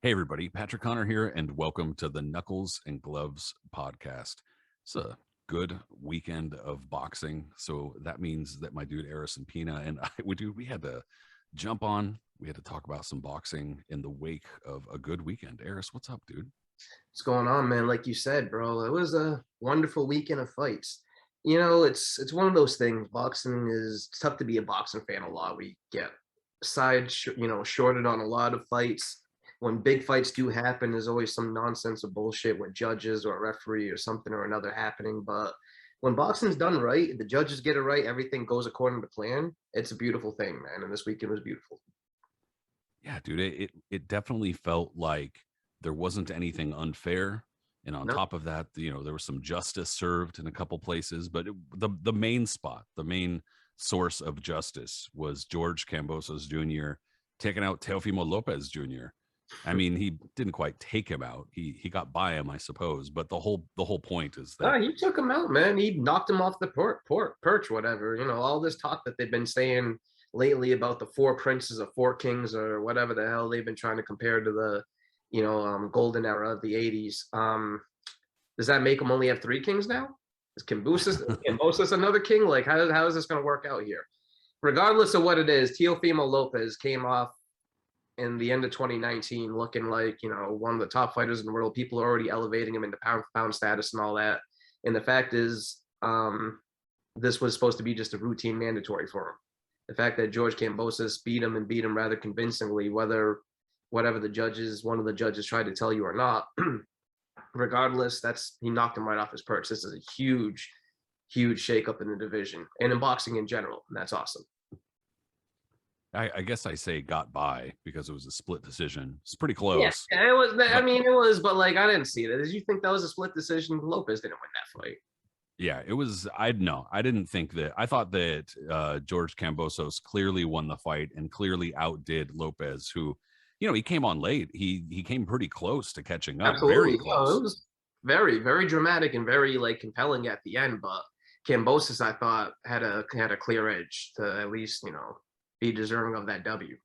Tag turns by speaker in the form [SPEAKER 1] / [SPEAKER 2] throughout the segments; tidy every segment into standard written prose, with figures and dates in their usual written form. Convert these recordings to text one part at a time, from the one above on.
[SPEAKER 1] Hey, everybody. Patrick Connor here, and welcome to the Knuckles and Gloves podcast. It's a good weekend of boxing. So that means that my dude, Aris and Pina, and we had to jump on. We had to talk about some boxing in the wake of a good weekend. Aris, what's up, dude?
[SPEAKER 2] What's going on, man? Like you said, bro, it was a wonderful weekend of fights. It's one of those things. Boxing is it's tough to be a boxing fan a lot. We get shorted on a lot of fights. When big fights do happen, there's always some nonsense or bullshit with judges or a referee or something or another happening. But when boxing's done right, the judges get it right, everything goes according to plan. It's a beautiful thing, man. And this weekend was beautiful.
[SPEAKER 1] Yeah, dude, it definitely felt like there wasn't anything unfair. And on
[SPEAKER 2] No,
[SPEAKER 1] top of that, there was some justice served in a couple places, but the main spot, the main source of justice was George Kambosos Jr. taking out Teófimo López Jr. I mean, he didn't quite take him out. He got by him, I suppose. But the whole point is that
[SPEAKER 2] he took him out, man. He knocked him off the perch, whatever. All this talk that they've been saying lately about the four princes of four kings or whatever the hell they've been trying to compare to the, golden era of the 80s. Does that make him only have three kings now? Is Kambosos another king? Like, how is this going to work out here? Regardless of what it is, Teófimo López came off in the end of 2019 looking like one of the top fighters in the world. People are already elevating him into pound for pound status and all that. And the fact is, this was supposed to be just a routine mandatory for him. The fact that George Kambosos beat him rather convincingly, whether whatever one of the judges tried to tell you or not, regardless, he knocked him right off his perch. This is a huge shakeup in the division and in boxing in general, and that's awesome.
[SPEAKER 1] I guess I say got by because it was a split decision. It's pretty close.
[SPEAKER 2] Yeah, it was. I mean, it was, but like I didn't see it. Did you think that was a split decision? Lopez didn't win that fight.
[SPEAKER 1] Yeah, it was. I didn't think that. I thought that George Kambosos clearly won the fight and clearly outdid Lopez, who, he came on late. He came pretty close to catching up.
[SPEAKER 2] Absolutely,
[SPEAKER 1] Very close.
[SPEAKER 2] it was very very dramatic and very like compelling at the end. But Kambosos, I thought, had a clear edge to at least be deserving of that W.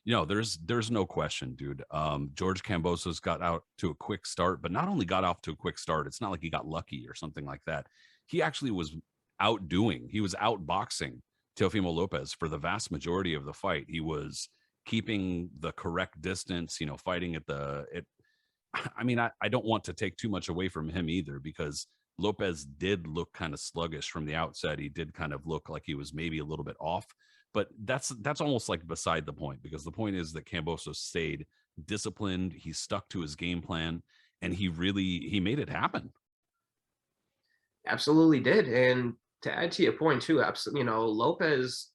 [SPEAKER 1] There's no question, dude. George Kambosos got out to a quick start, but not only got off to a quick start, it's not like he got lucky or something like that. He actually was he was outboxing Teófimo López for the vast majority of the fight. He was keeping the correct distance, fighting I mean, I don't want to take too much away from him either, because Lopez did look kind of sluggish from the outset. He did kind of look like he was maybe a little bit off, but that's almost like beside the point, because the point is that Kambosos stayed disciplined. He stuck to his game plan, and he made it happen.
[SPEAKER 2] Absolutely did. And to add to your point too, Lopez,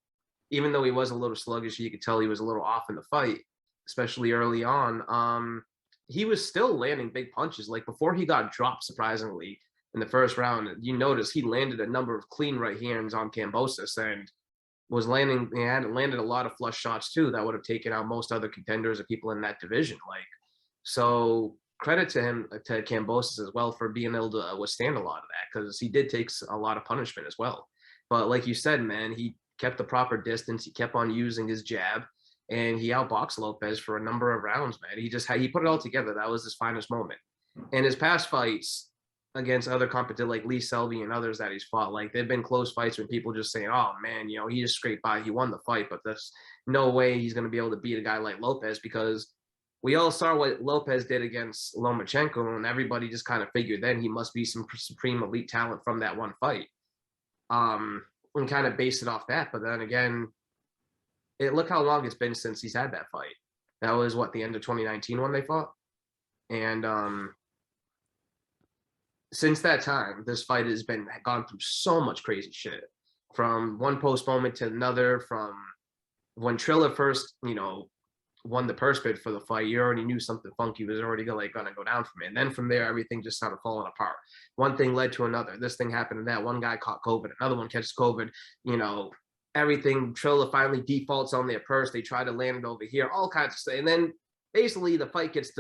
[SPEAKER 2] even though he was a little sluggish, you could tell he was a little off in the fight, especially early on. He was still landing big punches. Like before he got dropped, surprisingly, in the first round, you notice he landed a number of clean right hands on Kambosos and he had landed a lot of flush shots too that would have taken out most other contenders or people in that division. Like, so credit to him, to Kambosos as well, for being able to withstand a lot of that, because he did take a lot of punishment as well. But like you said, man, he kept the proper distance. He kept on using his jab, and he outboxed Lopez for a number of rounds, man. He put it all together. That was his finest moment. And his past fights against other competitors like Lee Selby and others that he's fought, like they've been close fights when people just saying, oh man, he just scraped by, he won the fight, but there's no way he's going to be able to beat a guy like Lopez, because we all saw what Lopez did against Lomachenko, and everybody just kind of figured then he must be some supreme elite talent from that one fight, and kind of based it off that. But then again, look how long it's been since he's had that fight. That was the end of 2019 when they fought. And since that time, this fight has gone through so much crazy shit, from one postponement to another. From when Triller first, won the purse bid for the fight, you already knew something funky was already going to go down from it. And then from there, everything just started falling apart. One thing led to another. This thing happened and that. One guy caught COVID, another one catches COVID. Everything. Triller finally defaults on their purse. They try to land it over here, all kinds of stuff. And then basically the fight gets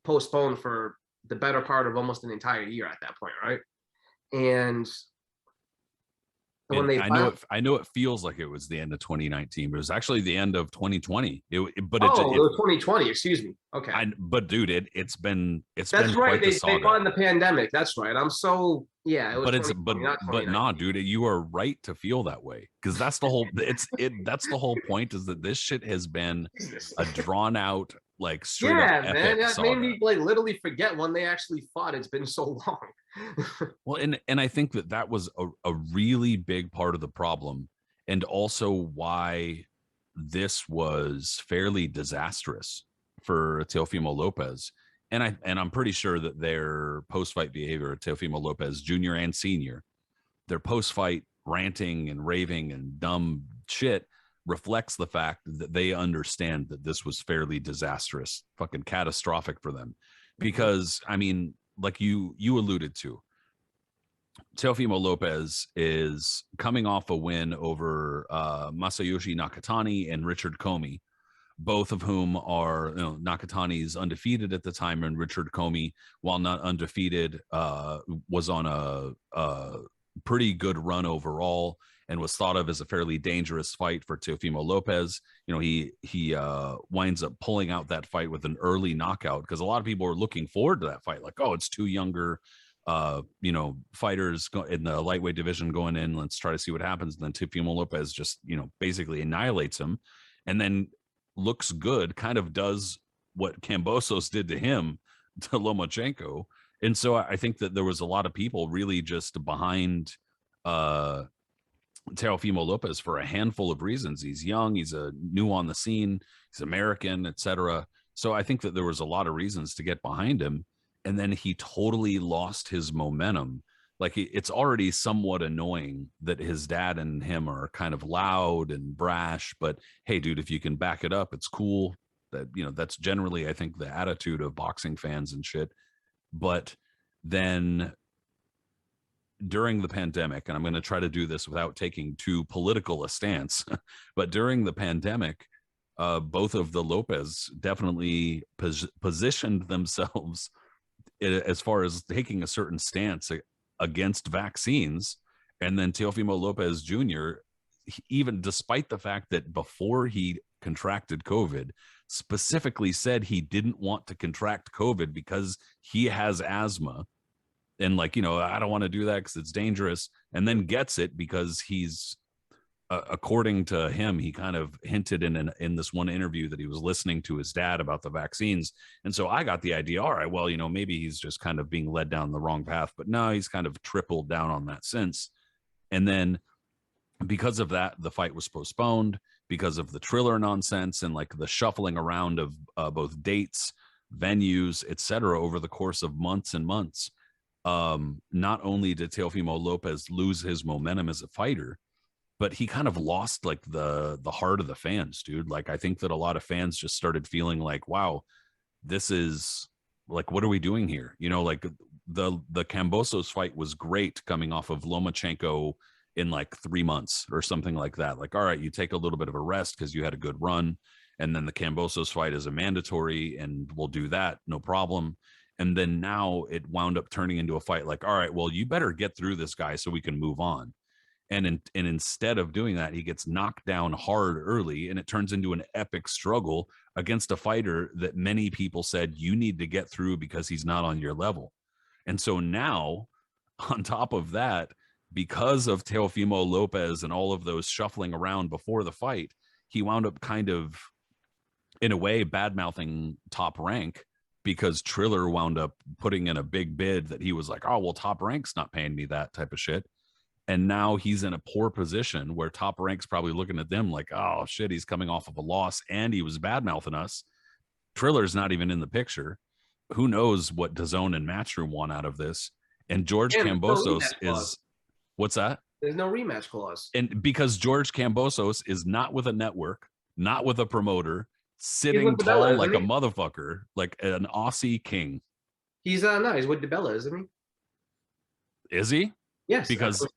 [SPEAKER 2] postponed for the better part of almost an entire year at that point, right? And when
[SPEAKER 1] And
[SPEAKER 2] they
[SPEAKER 1] I know it feels like it was the end of 2019, but it was actually the end of 2020. But
[SPEAKER 2] it was 2020. Excuse me. Okay.
[SPEAKER 1] But dude, it's been
[SPEAKER 2] That's
[SPEAKER 1] right.
[SPEAKER 2] Right.
[SPEAKER 1] Quite the
[SPEAKER 2] They fought in
[SPEAKER 1] saga.
[SPEAKER 2] the pandemic. That's right. I'm so yeah. It was
[SPEAKER 1] But
[SPEAKER 2] 2020, not
[SPEAKER 1] but nah,
[SPEAKER 2] 2019.
[SPEAKER 1] dude, you are right to feel that way, because that's the whole that's the whole point, is that this shit has been
[SPEAKER 2] Jesus.
[SPEAKER 1] a drawn out, like, straight up
[SPEAKER 2] Yeah, man.
[SPEAKER 1] epic
[SPEAKER 2] That made
[SPEAKER 1] saga.
[SPEAKER 2] me like literally forget when they actually fought. It's been so long.
[SPEAKER 1] Well, and I think that was a really big part of the problem, and also why this was fairly disastrous for Teófimo López. And I'm pretty sure that their post-fight behavior, Teófimo López Jr. and Sr., their post-fight ranting and raving and dumb shit reflects the fact that they understand that this was fairly disastrous, fucking catastrophic for them. Because I mean, like you alluded to, Teófimo López is coming off a win over Masayoshi Nakatani and Richard Comey, both of whom are, Nakatani's undefeated at the time, and Richard Comey, while not undefeated, was on a pretty good run overall and was thought of as a fairly dangerous fight for Teófimo López. He winds up pulling out that fight with an early knockout, because a lot of people were looking forward to that fight, like, oh, it's two younger fighters in the lightweight division going in. Let's try to see what happens. And then Teófimo López just, basically annihilates him, and then looks good, kind of does what Kambosos did to him to Lomachenko. And so I think that there was a lot of people really just behind Teófimo López for a handful of reasons. He's young, he's a new on the scene, he's American, etc. So I think that there was a lot of reasons to get behind him. And then he totally lost his momentum. Like, it's already somewhat annoying that his dad and him are kind of loud and brash, but hey, dude, if you can back it up, it's cool. That's generally, I think, the attitude of boxing fans and shit. But then during the pandemic, and I'm going to try to do this without taking too political a stance, but during the pandemic, both of the Lopez definitely positioned themselves as far as taking a certain stance against vaccines. And then Teófimo López Jr., even despite the fact that before he contracted COVID, specifically said he didn't want to contract COVID because he has asthma. And like, I don't want to do that because it's dangerous. And then gets it because he's, according to him, he kind of hinted in this one interview that he was listening to his dad about the vaccines. And so I got the idea, all right, well, maybe he's just kind of being led down the wrong path. But no, he's kind of tripled down on that since. And then because of that, the fight was postponed because of the Triller nonsense and like the shuffling around of both dates, venues, etc. over the course of months and months. Not only did Teófimo López lose his momentum as a fighter, but he kind of lost like the heart of the fans, dude. Like, I think that a lot of fans just started feeling like, wow, this is like, what are we doing here? Like the Kambosos fight was great coming off of Lomachenko in like 3 months or something like that. Like, all right, you take a little bit of a rest because you had a good run. And then the Kambosos fight is a mandatory and we'll do that. No problem. And then now it wound up turning into a fight like, all right, well, you better get through this guy so we can move on. And instead of doing that, he gets knocked down hard early, and it turns into an epic struggle against a fighter that many people said you need to get through because he's not on your level. And so now, on top of that, because of Teófimo López and all of those shuffling around before the fight, he wound up kind of, in a way, bad-mouthing Top Rank, because Triller wound up putting in a big bid that he was like, oh, well, Top Rank's not paying me that type of shit. And now he's in a poor position where Top Rank's probably looking at them like, oh, shit, he's coming off of a loss and he was bad-mouthing us. Triller's not even in the picture. Who knows what DAZN and Matchroom want out of this? And George Kambosos is... What's that?
[SPEAKER 2] There's no rematch clause.
[SPEAKER 1] And because George Kambosos is not with a network, not with a promoter, sitting tall like a motherfucker, like an Aussie king.
[SPEAKER 2] He's he's with DeBella, isn't he?
[SPEAKER 1] Is he?
[SPEAKER 2] Yes.
[SPEAKER 1] Because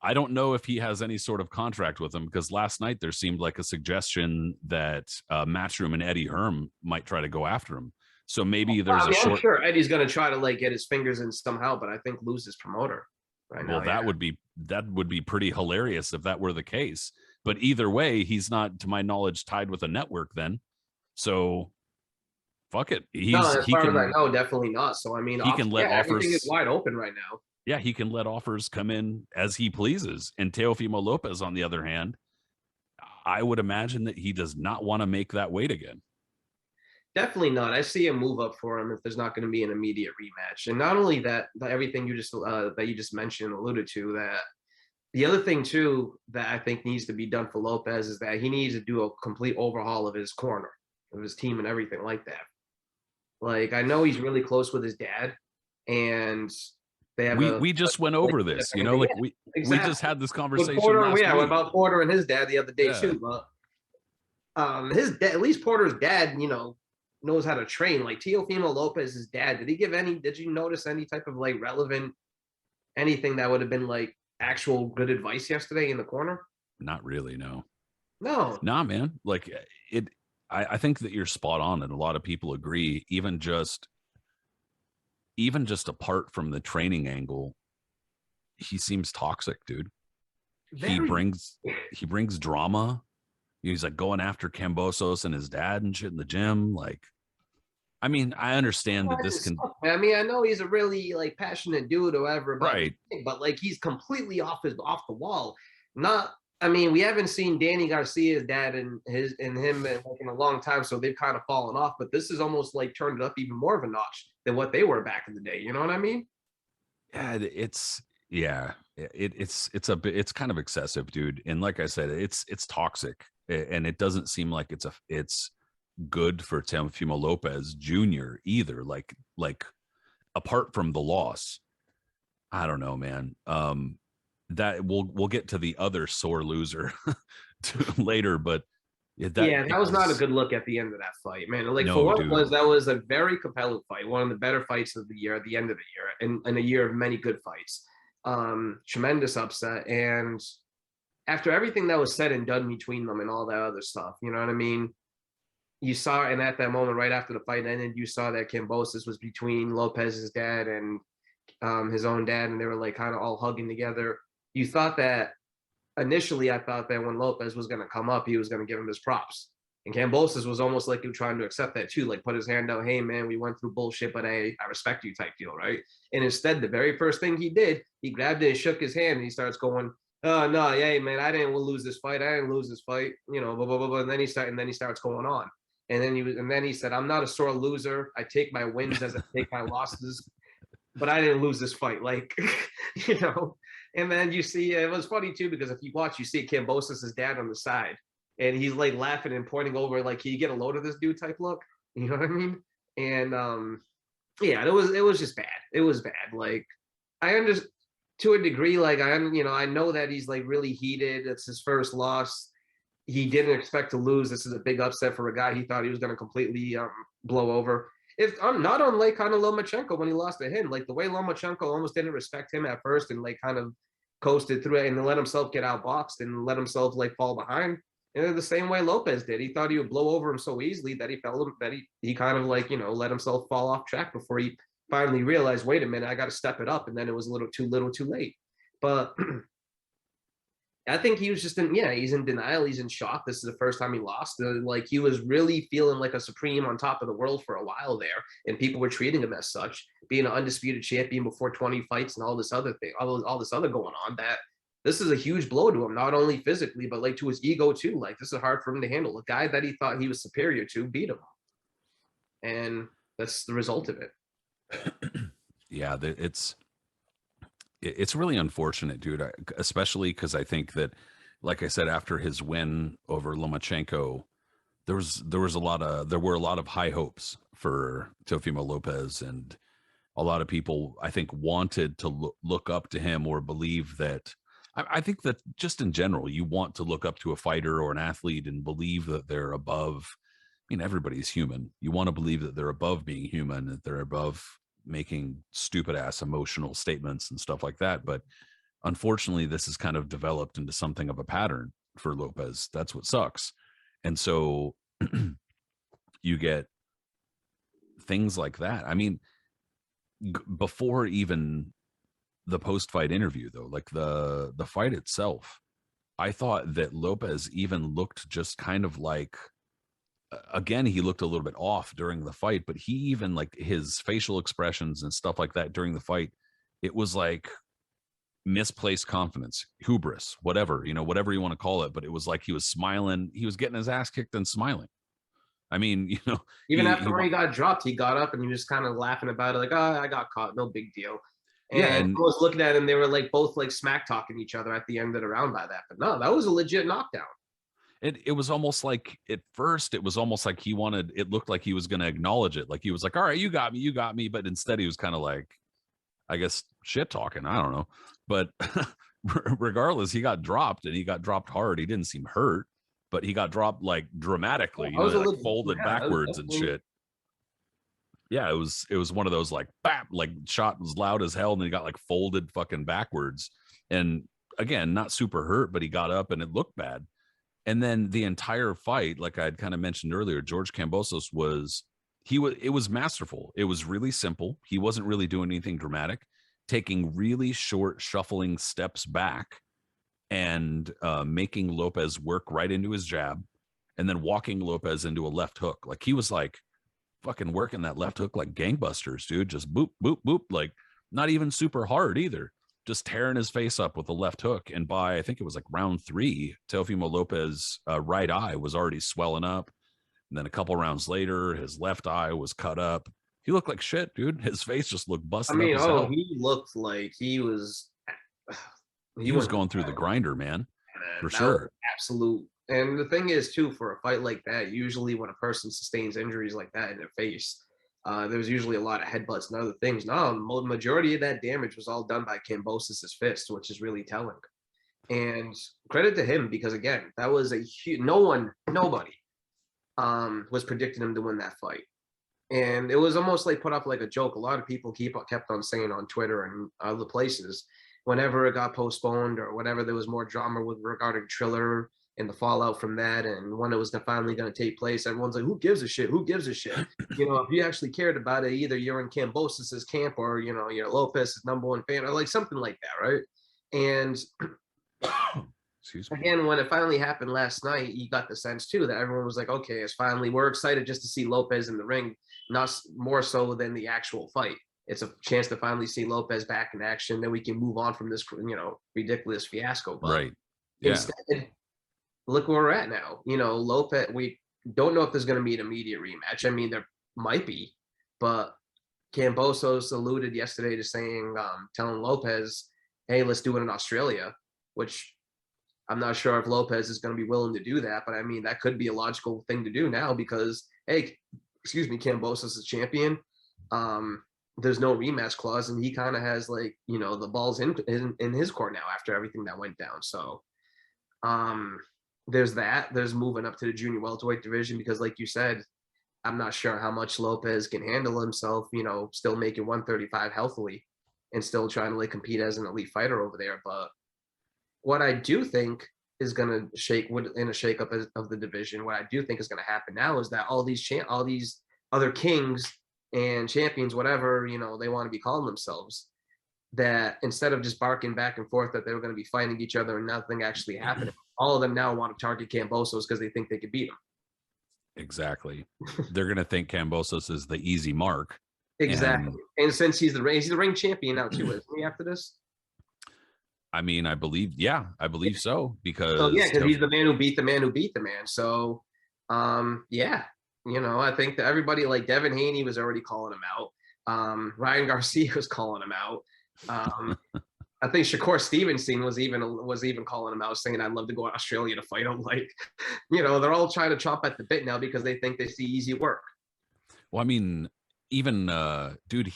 [SPEAKER 1] I don't know if he has any sort of contract with him, because last night there seemed like a suggestion that Matchroom and Eddie Herm might try to go after him. So maybe there's
[SPEAKER 2] I'm sure Eddie's going to try to like get his fingers in somehow, but I think lose his promoter. right
[SPEAKER 1] Well,
[SPEAKER 2] now.
[SPEAKER 1] that would be pretty hilarious if that were the case. But either way, he's not, to my knowledge, tied with a network then. So fuck it.
[SPEAKER 2] No,
[SPEAKER 1] He's
[SPEAKER 2] as far as I know, definitely not. So I mean,
[SPEAKER 1] he can let
[SPEAKER 2] everything is
[SPEAKER 1] offers.
[SPEAKER 2] wide open right now.
[SPEAKER 1] Yeah, he can let offers come in as he pleases. And Teófimo López, on the other hand, I would imagine that he does not want to make that weight again.
[SPEAKER 2] Definitely not. I see a move up for him if there's not going to be an immediate rematch. And not only that, everything you just mentioned alluded to, that the other thing too that I think needs to be done for Lopez is that he needs to do a complete overhaul of his corner, of his team, and everything like that. Like, I know he's really close with his dad, and they have
[SPEAKER 1] We just went over this, you know, like we just had this conversation last week.
[SPEAKER 2] About Porter and his dad the other day
[SPEAKER 1] Yeah.
[SPEAKER 2] too. But his dad, at least Porter's dad, knows how to train. Like Teófimo Lopez's dad, did you notice any type of like relevant anything that would have been like actual good advice yesterday in the corner?
[SPEAKER 1] Not really, no.
[SPEAKER 2] No.
[SPEAKER 1] Nah, man. Like I think that you're spot on, and a lot of people agree. Even just apart from the training angle, he seems toxic, dude. He brings drama. He's like going after Kambosos and his dad and shit in the gym. Like, I mean, I understand that this can.
[SPEAKER 2] I mean, I know he's a really like passionate dude or whatever,
[SPEAKER 1] right?
[SPEAKER 2] But like, he's completely off the wall. Not. I mean, we haven't seen Danny Garcia's dad and him like in a long time, so they've kind of fallen off. But this is almost like turned it up even more of a notch than what they were back in the day. You know what I mean?
[SPEAKER 1] Yeah, it's kind of excessive, dude. And like I said, it's toxic, and it doesn't seem like it's good for Teófimo López Jr. either. Like apart from the loss, I don't know, man. That we'll get to the other sore loser later, but
[SPEAKER 2] that was not a good look at the end of that fight, man. Like,
[SPEAKER 1] no,
[SPEAKER 2] for what
[SPEAKER 1] dude.
[SPEAKER 2] it was, that was a very compelling fight, one of the better fights of the year at the end of the year, and a year of many good fights. Tremendous upset, and after everything that was said and done between them and all that other stuff, you know what I mean? You saw, and at that moment, right after the fight ended, you saw that Kambosos was between Lopez's dad and his own dad, and they were like kind of all hugging together. You thought that initially, I thought that when Lopez was going to come up, he was going to give him his props. And Kambosos was almost like he was trying to accept that too, like put his hand out, hey man, we went through bullshit, but I respect you type deal, right? And instead, the very first thing he did, he grabbed it and shook his hand, and he starts going, "Oh no, hey man, I didn't lose this fight. I didn't lose this fight, blah blah blah blah." And then he starts going on, and then he said, "I'm not a sore loser. I take my wins as I take my losses, but I didn't lose this fight." Like, And then you see, it was funny too, because if you watch, you see Kambosos' dad on the side, and he's like laughing and pointing over, like, "Can you get a load of this dude?" type look. You know what I mean? And it was just bad. It was bad. Like, I understand to a degree. Like, I know that he's like really heated. It's his first loss. He didn't expect to lose. This is a big upset for a guy he thought he was going to completely blow over. If I'm not unlike kind of Lomachenko when he lost to him, like the way Lomachenko almost didn't respect him at first and like kind of coasted through it and then let himself get outboxed and let himself like fall behind. And the same way Lopez did. He thought he would blow over him so easily that he kind of like, let himself fall off track before he finally realized, wait a minute, I got to step it up. And then it was a little too late. But I think he was he's in denial. He's in shock. This is the first time he lost. Like, he was really feeling like a supreme on top of the world for a while there. And people were treating him as such, being an undisputed champion before 20 fights and all this other thing, all this other going on, that this is a huge blow to him, not only physically, but like to his ego too. Like, this is hard for him to handle. A guy that he thought he was superior to beat him. And that's the result of it.
[SPEAKER 1] Yeah, it's really unfortunate, dude, especially because I think that, like I said, after his win over Lomachenko, there were a lot of high hopes for Teófimo López, and a lot of people, I think, wanted to look up to him or believe that. I think that just in general, you want to look up to a fighter or an athlete and believe that they're above. I mean, everybody's human. You want to believe that they're above being human, that they're above making stupid ass emotional statements and stuff like that. But unfortunately, this has kind of developed into something of a pattern for Lopez. That's what sucks. And so you get things like that. I mean, before even the post-fight interview though, like the fight itself, I thought that Lopez even looked just kind of like, again, he looked a little bit off during the fight, but he even like his facial expressions and stuff like that during the fight, it was like misplaced confidence, hubris, whatever, whatever you want to call it. But it was like he was smiling, he was getting his ass kicked and smiling. I mean,
[SPEAKER 2] Even after when he got dropped, he got up and he was kind of laughing about it, like, "Oh, I got caught, no big deal."
[SPEAKER 1] yeah,
[SPEAKER 2] And
[SPEAKER 1] and
[SPEAKER 2] I was looking at him; they were like both like smack talking each other at the end of the round by that. But no, that was a legit knockdown.
[SPEAKER 1] it was almost like at first it was almost like it looked like he was going to acknowledge it, like he was like, all right, you got me, but instead he was kind of like, I guess, shit talking, I don't know. But regardless, he got dropped, and he got dropped hard. He didn't seem hurt, but he got dropped like dramatically, like folded backwards and shit. Yeah, it was one of those like bap, like shot was loud as hell, and then he got like folded fucking backwards. And again, not super hurt, but he got up and it looked bad. And then the entire fight, like I'd kind of mentioned earlier, George Kambosos it was masterful. It was really simple. He wasn't really doing anything dramatic, taking really short shuffling steps back and making Lopez work right into his jab, and then walking Lopez into a left hook. Like he was like fucking working that left hook like gangbusters, dude. Just boop, boop, boop. Like not even super hard either. Just tearing his face up with the left hook. And by, I think it was like round 3, Teófimo Lopez' right eye was already swelling up. And then a couple rounds later, his left eye was cut up. He looked like shit, dude. His face just looked busted up as hell.
[SPEAKER 2] He looked like he was
[SPEAKER 1] going through the grinder, man, for sure.
[SPEAKER 2] Absolute. And the thing is, too, for a fight like that, usually when a person sustains injuries like that in their face, there's usually a lot of headbutts and other things. No, the majority of that damage was all done by Kambosos' fist, which is really telling. And credit to him, because again, that was a huge. Nobody was predicting him to win that fight. And it was almost like put up like a joke. A lot of people kept on saying on Twitter and other places, whenever it got postponed or whatever, there was more drama regarding Triller and the fallout from that, and when it was finally going to take place, everyone's like, who gives a shit? Who gives a shit? If you actually cared about it, either you're in Kambosos' camp or, you're Lopez's #1 fan or like something like that, right? And again, when it finally happened last night, you got the sense too that everyone was like, okay, we're excited just to see Lopez in the ring, not more so than the actual fight. It's a chance to finally see Lopez back in action. Then we can move on from this, ridiculous fiasco. But
[SPEAKER 1] right. Yeah.
[SPEAKER 2] Instead, look where we're at now. Lopez, we don't know if there's going to be an immediate rematch. I mean, there might be, but Kambosos alluded yesterday to saying, telling Lopez, hey, let's do it in Australia, which I'm not sure if Lopez is going to be willing to do that. But I mean, that could be a logical thing to do now because, hey, Kambosos is champion. There's no rematch clause, and he kind of has like, the balls in his court now after everything that went down. So there's that. There's moving up to the junior welterweight division because, like you said, I'm not sure how much Lopez can handle himself, still making 135 healthily and still trying to like compete as an elite fighter over there. But what I do think is going to in a shakeup of the division, what I do think is going to happen now is that all these other kings and champions, whatever, they want to be calling themselves, that instead of just barking back and forth that they were going to be fighting each other and nothing actually happening, all of them now want to target Kambosos because they think they could beat him.
[SPEAKER 1] Exactly. They're going to think Kambosos is the easy mark.
[SPEAKER 2] Exactly. And since he's the ring champion now too, isn't he, after this?
[SPEAKER 1] I mean, I believe so, because
[SPEAKER 2] he's the man who beat the man who beat the man. So, I think that everybody, like Devin Haney was already calling him out. Ryan Garcia was calling him out. I think Shakur Stevenson was even calling him out, saying, I'd love to go to Australia to fight him. Like, they're all trying to chomp at the bit now because they think they see easy work.
[SPEAKER 1] Well, I mean, even dude,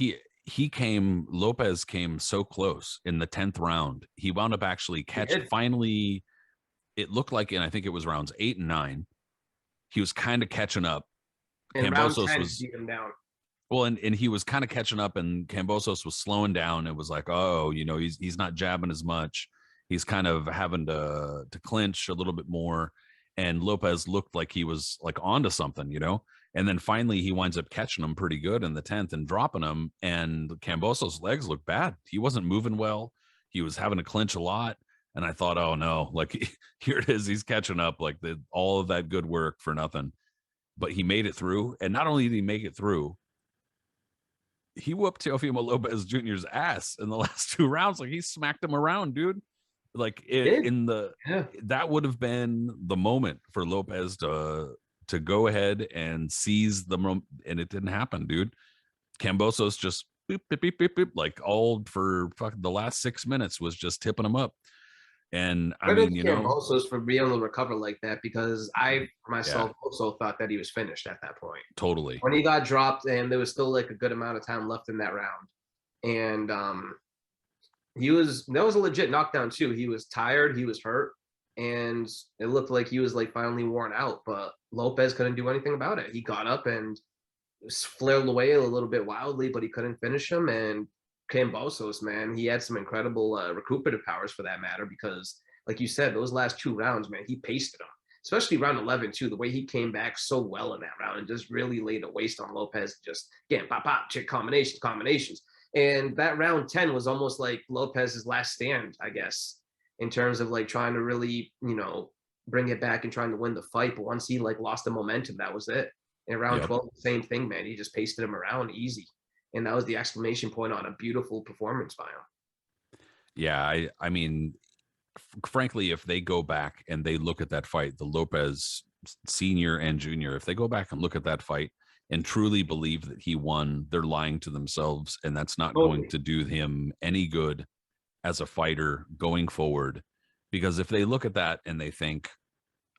[SPEAKER 1] Lopez came so close in the 10th round. He wound up actually finally, it looked like, and I think it was rounds 8 and 9. He was kind of catching up.
[SPEAKER 2] And Kambosos was beat him down.
[SPEAKER 1] Well, and he was kind of catching up, and Kambosos was slowing down. It was like, he's not jabbing as much. He's kind of having to clinch a little bit more. And Lopez looked like he was like onto something, And then finally he winds up catching him pretty good in the 10th and dropping him. And Kambosos' legs looked bad. He wasn't moving well. He was having to clinch a lot. And I thought, oh no, like here it is. He's catching up, like all of that good work for nothing. But he made it through. And not only did he make it through, he whooped Teófimo López Jr.'s ass in the last 2 rounds. Like he smacked him around, dude. Like that would have been the moment for Lopez to go ahead and seize the moment, and it didn't happen, dude. Kambosos just beep, beep, beep, beep, beep, like all for the last 6 minutes was just tipping him up. And I mean,
[SPEAKER 2] Kambosos for being able to recover like that, because I myself also thought that he was finished at that point.
[SPEAKER 1] Totally.
[SPEAKER 2] When he got dropped and there was still like a good amount of time left in that round. And that was a legit knockdown too. He was tired, he was hurt, and it looked like he was like finally worn out, but Lopez couldn't do anything about it. He got up and flailed away a little bit wildly, but he couldn't finish him. And Kambosos, man, he had some incredible recuperative powers for that matter, because like you said, those last 2 rounds, man, he pasted them, especially round 11 too. The way he came back so well in that round and just really laid a waste on Lopez, just getting pop, chick combinations. And that round 10 was almost like Lopez's last stand, I guess, in terms of like trying to really, bring it back and trying to win the fight. But once he like lost the momentum, that was it. In round 12, the same thing, man. He just pasted him around easy. And that was the exclamation point on a beautiful performance by him.
[SPEAKER 1] Yeah, I mean, frankly, if they go back and they look at that fight, the Lopez senior and junior, if they go back and look at that fight and truly believe that he won, they're lying to themselves, and that's not going to do him any good as a fighter going forward. Because if they look at that and they think,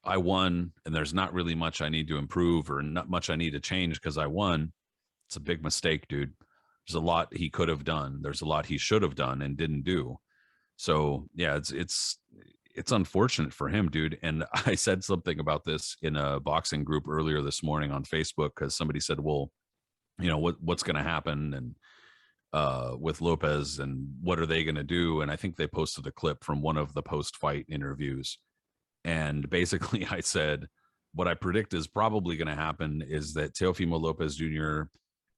[SPEAKER 1] I won and there's not really much I need to improve or not much I need to change because I won, it's a big mistake, dude. There's a lot he could have done. There's a lot he should have done and didn't do. So yeah, it's unfortunate for him, dude. And I said something about this in a boxing group earlier this morning on Facebook, because somebody said, well, what's going to happen and with Lopez and what are they going to do? And I think they posted a clip from one of the post-fight interviews. And basically I said, what I predict is probably going to happen is that Teófimo López Jr.,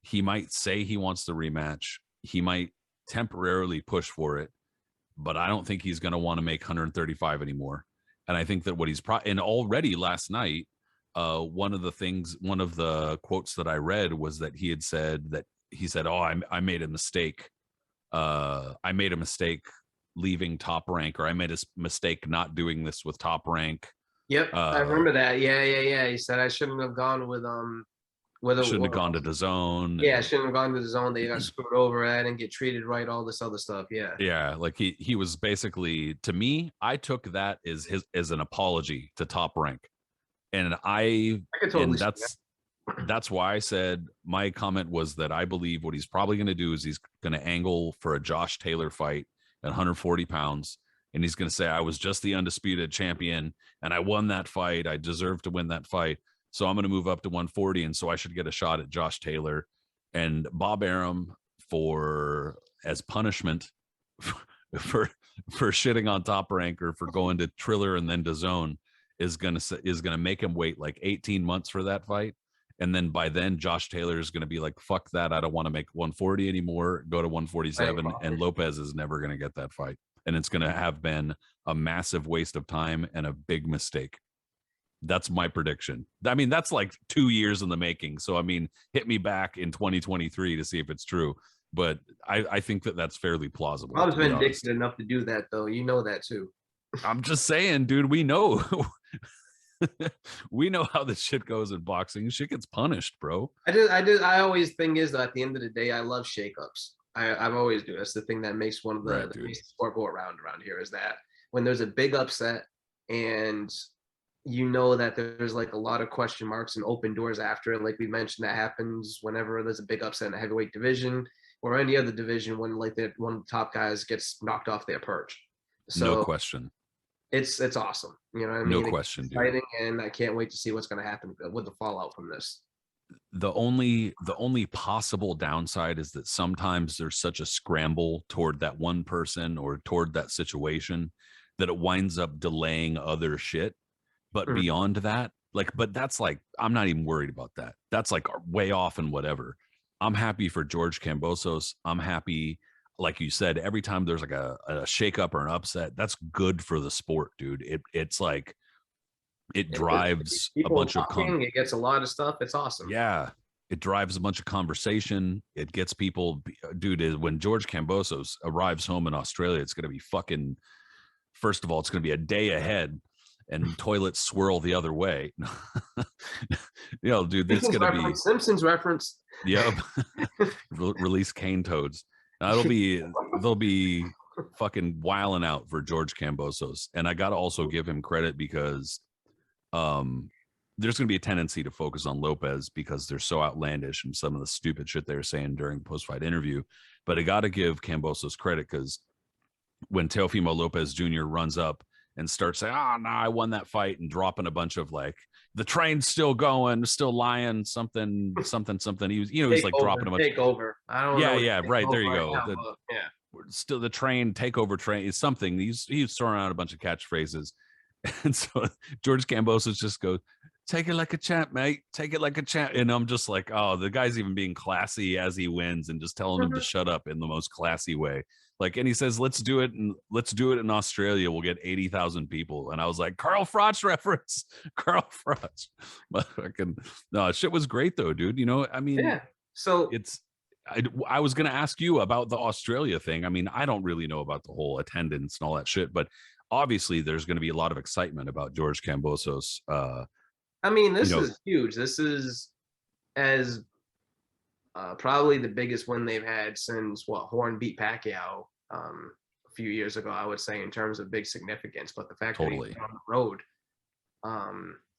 [SPEAKER 1] he might say he wants the rematch. He might temporarily push for it, but I don't think he's going to want to make 135 anymore. And I think that what he's and already last night, one of the quotes that I read was that he said, oh, I made a mistake. I made a mistake leaving Top Rank, or I made a mistake not doing this with Top Rank.
[SPEAKER 2] Yep, I remember that. Yeah. He said I shouldn't have gone with
[SPEAKER 1] shouldn't have gone to DAZN.
[SPEAKER 2] Yeah, shouldn't have gone to DAZN. They got screwed over. I didn't get treated right. All this other stuff. Yeah.
[SPEAKER 1] Like he was basically, to me, I took that as an apology to Top Rank, and I could totally that's why I said my comment was that I believe what he's probably going to do is he's going to angle for a Josh Taylor fight at 140 pounds. And he's going to say, I was just the undisputed champion and I won that fight. I deserve to win that fight. So I'm going to move up to 140. And so I should get a shot at Josh Taylor. And Bob Arum, as punishment for shitting on Top Rank or for going to Triller and then DAZN, is going to make him wait like 18 months for that fight. And then by then, Josh Taylor is going to be like, fuck that. I don't want to make 140 anymore. Go to 147. And Lopez is never going to get that fight. And it's going to have been a massive waste of time and a big mistake. That's my prediction. I mean, that's like 2 years in the making. So, I mean, hit me back in 2023 to see if it's true. But I think that that's fairly plausible.
[SPEAKER 2] Bob's been vindictive enough to do that, though. You know that, too.
[SPEAKER 1] I'm just saying, dude, we know. We know how this shit goes in boxing. Shit gets punished, bro.
[SPEAKER 2] I always think is that at the end of the day, I love shakeups. I've always do. That's the thing that makes one of the makes the sport go around here is that when there's a big upset and you know that there's like a lot of question marks and open doors after it. Like we mentioned, that happens whenever there's a big upset in the heavyweight division or any other division when like one of the top guys gets knocked off their perch. So
[SPEAKER 1] no question.
[SPEAKER 2] It's awesome. You know what I mean?
[SPEAKER 1] No question,
[SPEAKER 2] it's exciting, and I can't wait to see what's going to happen with the fallout from this.
[SPEAKER 1] The only possible downside is that sometimes there's such a scramble toward that one person or toward that situation that it winds up delaying other shit. But beyond that, Like, but that's like, I'm not even worried about that. That's like way off and whatever. I'm happy for George Kambosos. I'm happy, like you said, every time there's like a shakeup or an upset, that's good for the sport, dude. It's like it
[SPEAKER 2] It gets
[SPEAKER 1] drives a
[SPEAKER 2] people
[SPEAKER 1] bunch of
[SPEAKER 2] talking. It gets a lot of stuff. It's awesome.
[SPEAKER 1] yeah, it drives a bunch of conversation. It gets people, dude. When George Kambosos arrives home in Australia, it's gonna be fucking. First of all, it's gonna be a day ahead, and toilets swirl the other way. Dude, it's gonna be
[SPEAKER 2] Simpsons reference.
[SPEAKER 1] yep. Release cane toads. They'll be fucking wiling out for George Kambosos, and I gotta also give him credit because there's going to be a tendency to focus on Lopez because they're so outlandish and some of the stupid shit they were saying during the post-fight interview. But I got to give Kambosos credit because when Teófimo López Jr. runs up and starts saying, "Oh no, I won that fight," and dropping a bunch of like the train's still going, still lying, something. He was, he's like dropping a bunch.
[SPEAKER 2] Take over. I don't know.
[SPEAKER 1] Yeah, right. There you go.
[SPEAKER 2] Right now, yeah.
[SPEAKER 1] Still the train, takeover train is something. He's throwing out a bunch of catchphrases. And so George Kambosos just goes, "Take it like a champ, mate. Take it like a champ." And I'm just like, oh, the guy's even being classy as he wins and just telling him to shut up in the most classy way. Like, and he says, let's do it in Australia. We'll get 80,000 people. And I was like, Carl Froch reference. Carl Froch. But fucking no, shit was great though, dude. I mean,
[SPEAKER 2] yeah. So
[SPEAKER 1] I was going to ask you about the Australia thing. I mean, I don't really know about the whole attendance and all that shit, but obviously there's going to be a lot of excitement about George Kambosos.
[SPEAKER 2] I mean, this is huge. This is as probably the biggest win they've had since Horn beat Pacquiao a few years ago, I would say, in terms of big significance. But the fact that he's on the road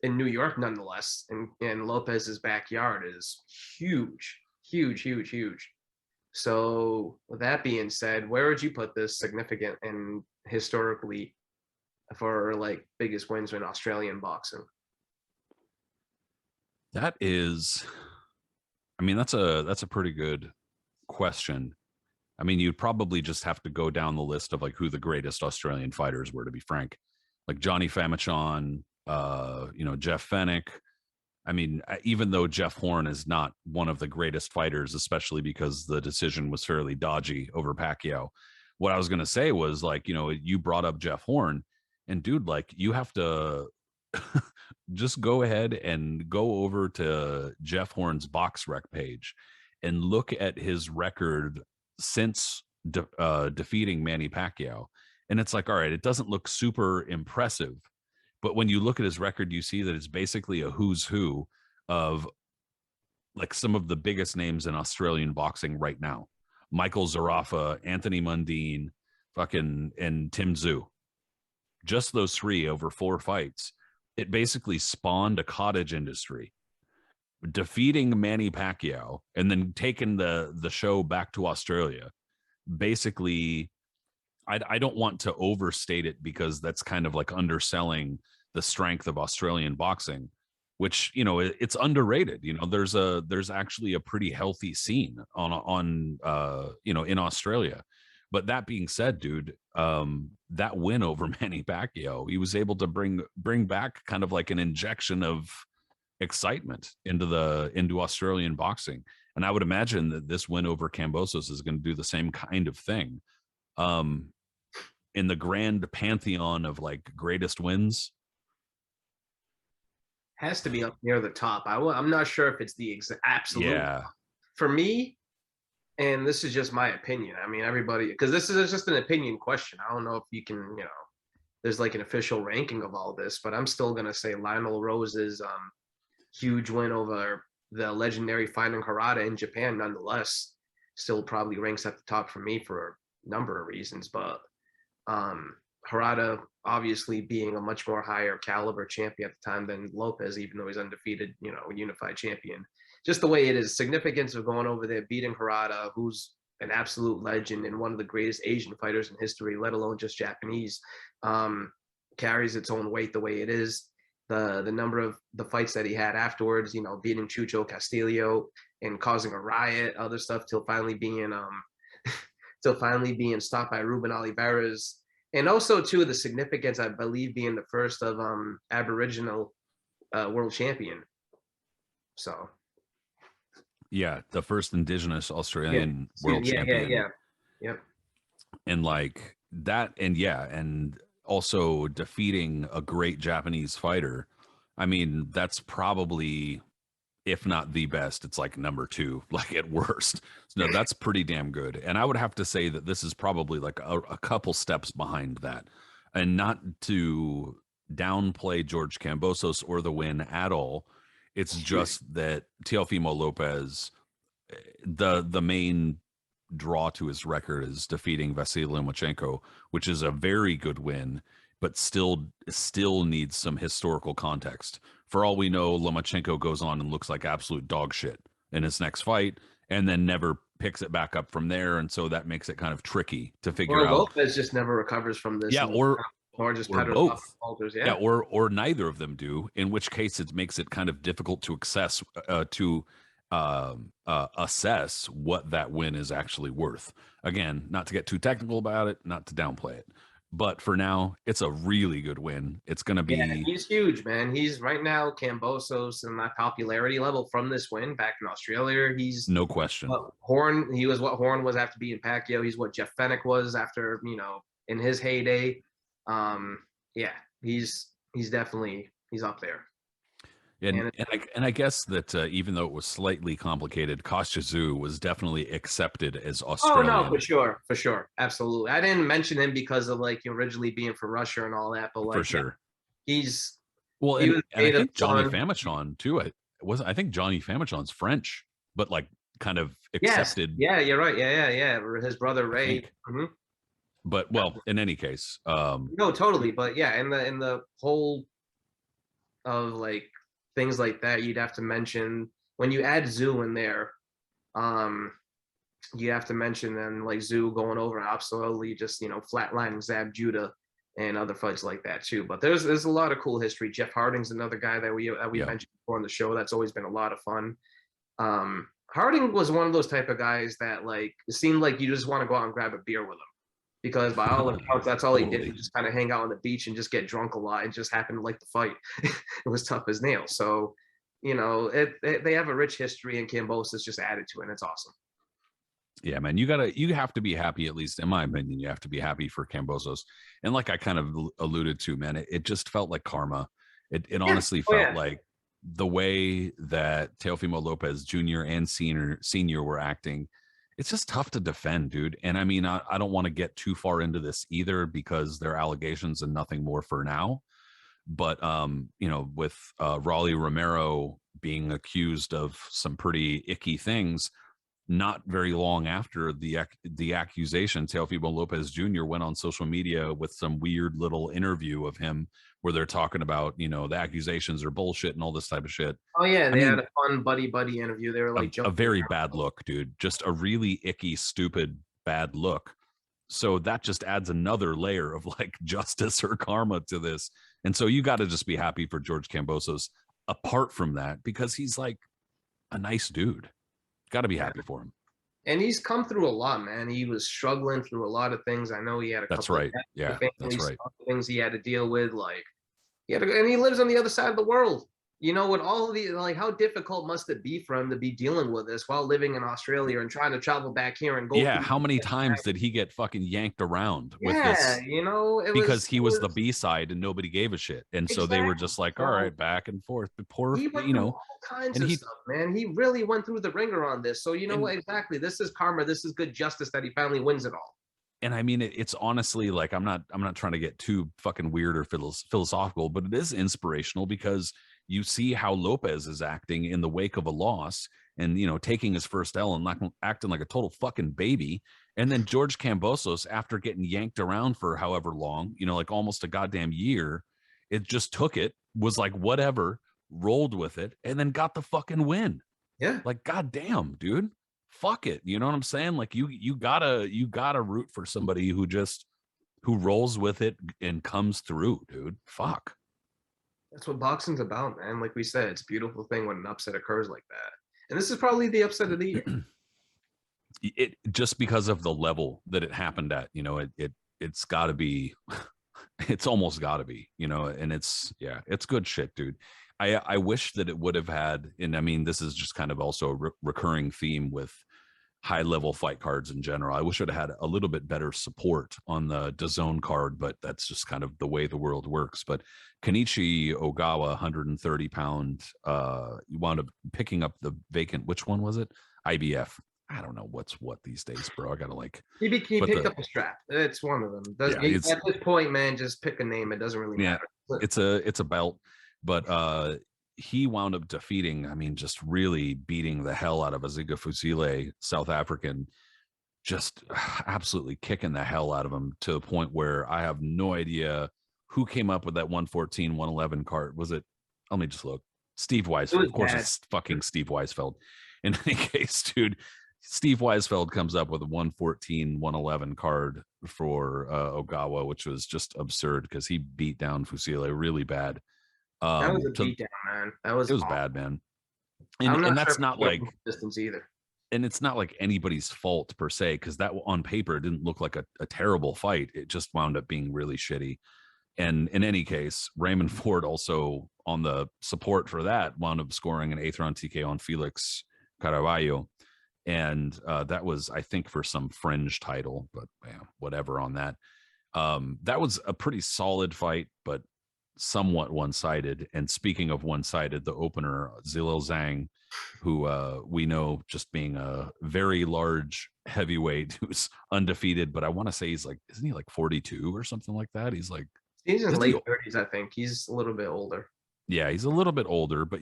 [SPEAKER 2] in New York, nonetheless, in Lopez's backyard is huge. So with that being said, where would you put this significant and historically for like biggest wins in Australian boxing?
[SPEAKER 1] That is, I mean, that's a pretty good question. I mean, you'd probably just have to go down the list of like who the greatest Australian fighters were, to be frank. Like Johnny Famechon, Jeff Fennick. I mean, even though Jeff Horn is not one of the greatest fighters, especially because the decision was fairly dodgy over Pacquiao. What I was going to say was like, you brought up Jeff Horn, and dude, like you have to just go ahead and go over to Jeff Horn's BoxRec page and look at his record since defeating Manny Pacquiao. And it's like, all right, it doesn't look super impressive, but when you look at his record, you see that it's basically a who's who of like some of the biggest names in Australian boxing right now. Michael Zarafa, Anthony Mundine, and Tim Tszyu. Just those three over 4 fights. It basically spawned a cottage industry. Defeating Manny Pacquiao and then taking the show back to Australia. Basically, I don't want to overstate it because that's kind of like underselling the strength of Australian boxing, which it's underrated. There's actually a pretty healthy scene on in Australia. But that being said, dude, that win over Manny Pacquiao, he was able to bring back kind of like an injection of excitement into Australian boxing. And I would imagine that this win over Kambosos is going to do the same kind of thing. In the grand pantheon of like greatest wins,
[SPEAKER 2] has to be up near the top. I'm not sure if it's the absolute.
[SPEAKER 1] Yeah.
[SPEAKER 2] For me, and this is just my opinion. I mean, everybody, because this is just an opinion question. I don't know if you can, there's like an official ranking of all this, but I'm still gonna say Lionel Rose's huge win over the legendary fighter Harada in Japan, nonetheless, still probably ranks at the top for me for a number of reasons. But Harada obviously being a much more higher caliber champion at the time than Lopez, even though he's undefeated, unified champion. Just the way it is, significance of going over there, beating Harada, who's an absolute legend and one of the greatest Asian fighters in history, let alone just Japanese, carries its own weight the way it is. The number of the fights that he had afterwards, beating Chucho Castillo and causing a riot, other stuff, till finally being stopped by Ruben Oliveira's. And also, too, the significance, I believe, being the first of Aboriginal world champion. So
[SPEAKER 1] yeah, the first Indigenous Australian world
[SPEAKER 2] yeah,
[SPEAKER 1] champion.
[SPEAKER 2] yeah. Yep.
[SPEAKER 1] And like that, and yeah, and also defeating a great Japanese fighter. I mean, that's probably, if not the best, it's like number two, like at worst. So that's pretty damn good. And I would have to say that this is probably like a couple steps behind that. And not to downplay George Kambosos or the win at all. It's just that Teófimo López, the main draw to his record is defeating Vasily Lomachenko, which is a very good win, but still needs some historical context. For all we know, Lomachenko goes on and looks like absolute dog shit in his next fight, and then never picks it back up from there, and so that makes it kind of tricky to figure
[SPEAKER 2] Or
[SPEAKER 1] out.
[SPEAKER 2] Lopez just never recovers from this.
[SPEAKER 1] Yeah,
[SPEAKER 2] or just
[SPEAKER 1] or
[SPEAKER 2] petters
[SPEAKER 1] both.
[SPEAKER 2] off alters,
[SPEAKER 1] Yeah, or neither of them do. In which case, it makes it kind of difficult to assess what that win is actually worth. Again, not to get too technical about it, not to downplay it, but for now, it's a really good win. It's going to be.
[SPEAKER 2] Yeah, he's huge, man. He's right now Kambosos and my popularity level from this win back in Australia. He's
[SPEAKER 1] no question.
[SPEAKER 2] Horn. He was what Horn was after beating Pacquiao. He's what Jeff Fenech was after, in his heyday. Yeah, he's definitely up there.
[SPEAKER 1] And I guess that even though it was slightly complicated, Kostya Tszyu was definitely accepted as Australian.
[SPEAKER 2] Oh no, for sure, absolutely. I didn't mention him because of like originally being for Russia and all that, but like
[SPEAKER 1] for sure,
[SPEAKER 2] he's
[SPEAKER 1] and I think Johnny Famechon too. I think Johnny Famechon's French, but like kind of accepted.
[SPEAKER 2] Yes. Yeah, you're right. Yeah. His brother Ray. Mm-hmm.
[SPEAKER 1] But well, in any case,
[SPEAKER 2] no, totally. But yeah, in the whole of like things like that, you'd have to mention when you add Tszyu in there. You have to mention then like Tszyu going over and absolutely just flatlining Zab Judah and other fights like that too. But there's a lot of cool history. Jeff Harding's another guy that we mentioned before on the show. That's always been a lot of fun. Harding was one of those type of guys that like it seemed like you just want to go out and grab a beer with him. Because by all accounts, that's all he did, just kind of hang out on the beach and just get drunk a lot. It just happened to like the fight. It was tough as nails. So, they have a rich history, and Kambosos just added to it. And it's awesome.
[SPEAKER 1] Yeah, man, you have to be happy, at least in my opinion. You have to be happy for Kambosos. And like I kind of alluded to, man, it just felt like karma. It honestly felt like the way that Teófimo López Jr. and Senior were acting. It's just tough to defend, dude. And I mean, I don't want to get too far into this either because they're allegations and nothing more for now. But, with Raleigh Romero being accused of some pretty icky things, not very long after the accusation, Teófimo López Jr. went on social media with some weird little interview of him where they're talking about, the accusations are bullshit and all this type of shit.
[SPEAKER 2] Oh yeah, they had a fun buddy interview. They were like
[SPEAKER 1] a very bad look, dude. Just a really icky, stupid, bad look. So that just adds another layer of like justice or karma to this. And so you got to just be happy for George Kambosos apart from that, because he's like a nice dude. Got to be happy for him.
[SPEAKER 2] And he's come through a lot, man. He was struggling through a lot of things. I know he had a couple
[SPEAKER 1] right. Yeah, that's right.
[SPEAKER 2] Things he had to deal with, like and he lives on the other side of the world. With all of the like, how difficult must it be for him to be dealing with this while living in Australia and trying to travel back here and go?
[SPEAKER 1] Yeah, how many times did he get fucking yanked around with this? Because he was the B-side and nobody gave a shit, and so they were just like, all right, back and forth. But poor,
[SPEAKER 2] he went through all kinds of stuff, man. He really went through the ringer on this. So what exactly? This is karma. This is good justice that he finally wins it all.
[SPEAKER 1] And I mean, it's honestly like I'm not trying to get too fucking weird or philosophical, but it is inspirational because you see how Lopez is acting in the wake of a loss and, taking his first L and not acting like a total fucking baby. And then George Kambosos, after getting yanked around for however long, like almost a goddamn year, it just took it, was like, whatever, rolled with it, and then got the fucking win.
[SPEAKER 2] Yeah.
[SPEAKER 1] Like, goddamn, dude, fuck it. You know what I'm saying? Like you gotta root for somebody who rolls with it and comes through, dude. Fuck.
[SPEAKER 2] That's what boxing's about, man. Like we said, it's a beautiful thing when an upset occurs like that. And this is probably the upset of the year.
[SPEAKER 1] It just because of the level that it happened at, it's got to be, it's almost got to be, and it's good shit, dude. I wish that it would have had, and I mean, this is just kind of also a recurring theme with high level fight cards in general. I wish it had a little bit better support on the DAZN card, but that's just kind of the way the world works. But Kenichi Ogawa, 130-pound, you wound up picking up the vacant. Which one was it? IBF. I don't know what's what these days, bro. I gotta like.
[SPEAKER 2] He picked up a strap. It's one of them. At this point, man, just pick a name. It doesn't really matter.
[SPEAKER 1] It's a belt, but he wound up defeating, I mean, just really beating the hell out of Aziga Fusile, South African, just absolutely kicking the hell out of him to the point where I have no idea who came up with that 114, 111 card. Was it? Let me just look. Steve Weisfeld. Of course, it's fucking Steve Weisfeld. In any case, dude, Steve Weisfeld comes up with a 114, 111 card for Ogawa, which was just absurd because he beat down Fusile really bad.
[SPEAKER 2] That was a beatdown, man. It was
[SPEAKER 1] bad, man. And that's not like
[SPEAKER 2] distance either.
[SPEAKER 1] And it's not like anybody's fault per se, because that on paper didn't look like a terrible fight. It just wound up being really shitty. And in any case, Raymond Ford also on the support for that wound up scoring an 8th round TK on Felix Caraballo. And that was, I think, for some fringe title, but whatever on that. That was a pretty solid fight, but somewhat one-sided. And speaking of one-sided, the opener, Zilil Zhang, who we know just being a very large heavyweight who's undefeated, but I want to say he's like, isn't he like 42 or something like that? He's
[SPEAKER 2] in late 30s, I think. He's a little bit older.
[SPEAKER 1] Yeah, he's a little bit older, but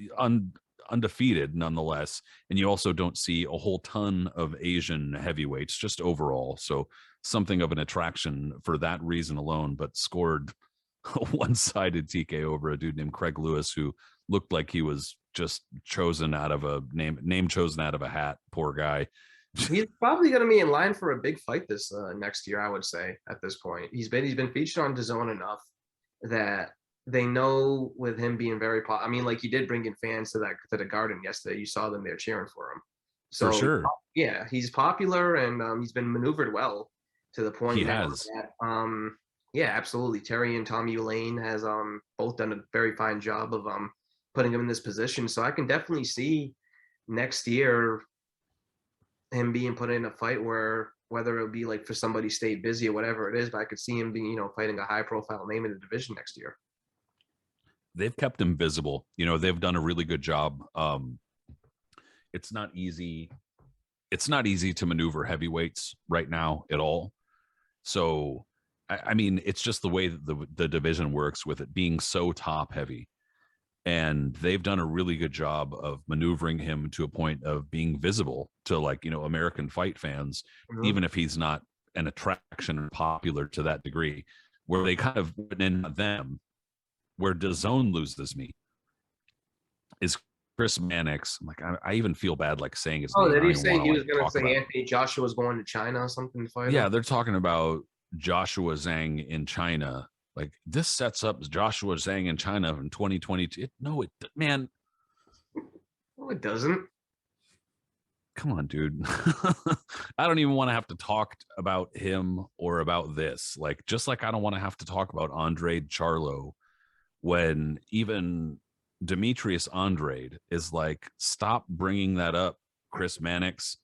[SPEAKER 1] undefeated nonetheless. And you also don't see a whole ton of Asian heavyweights just overall. So something of an attraction for that reason alone, but scored a one-sided TK over a dude named Craig Lewis, who looked like he was just chosen out of a name chosen out of a hat. Poor guy.
[SPEAKER 2] He's probably going to be in line for a big fight this next year, I would say. At this point, he's been featured on DAZN enough that they know, with him being very I mean, like, he did bring in fans to the Garden yesterday. You saw them there cheering for him. So
[SPEAKER 1] for sure,
[SPEAKER 2] yeah, he's popular, and he's been maneuvered well to the point
[SPEAKER 1] he has.
[SPEAKER 2] That, yeah, absolutely. Terry and Tommy Lane has both done a very fine job of putting him in this position. So I can definitely see next year him being put in a fight where, whether it'll be like for somebody stay busy or whatever it is, but I could see him being, fighting a high profile name in the division next year.
[SPEAKER 1] They've kept him visible. They've done a really good job. It's not easy. It's not easy to maneuver heavyweights right now at all. So I mean, it's just the way that the division works, with it being so top heavy. And they've done a really good job of maneuvering him to a point of being visible to, like, American fight fans, even if he's not an attraction or popular to that degree, where they kind of went in them, where DAZN loses me is Chris Mannix. I'm like, I even feel bad like saying his name.
[SPEAKER 2] Did he say he was going to say Anthony Joshua was going to China or something to fight?
[SPEAKER 1] Yeah, they're talking about Joshua Zhang in China. Like, this sets up Joshua Zhang in China in 2022. Man.
[SPEAKER 2] No, it doesn't.
[SPEAKER 1] Come on, dude. I don't even want to have to talk about him or about this. Like, just like I don't want to have to talk about Andre Charlo, when even Demetrius Andrade is like, stop bringing that up, Chris Mannix.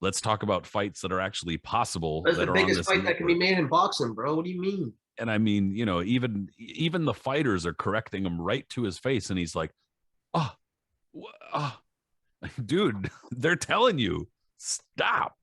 [SPEAKER 1] Let's talk about fights that are actually possible.
[SPEAKER 2] That's the biggest fight that can be made in boxing, bro. What do you mean?
[SPEAKER 1] And I mean, even the fighters are correcting him right to his face, and he's like, dude, they're telling you, stop.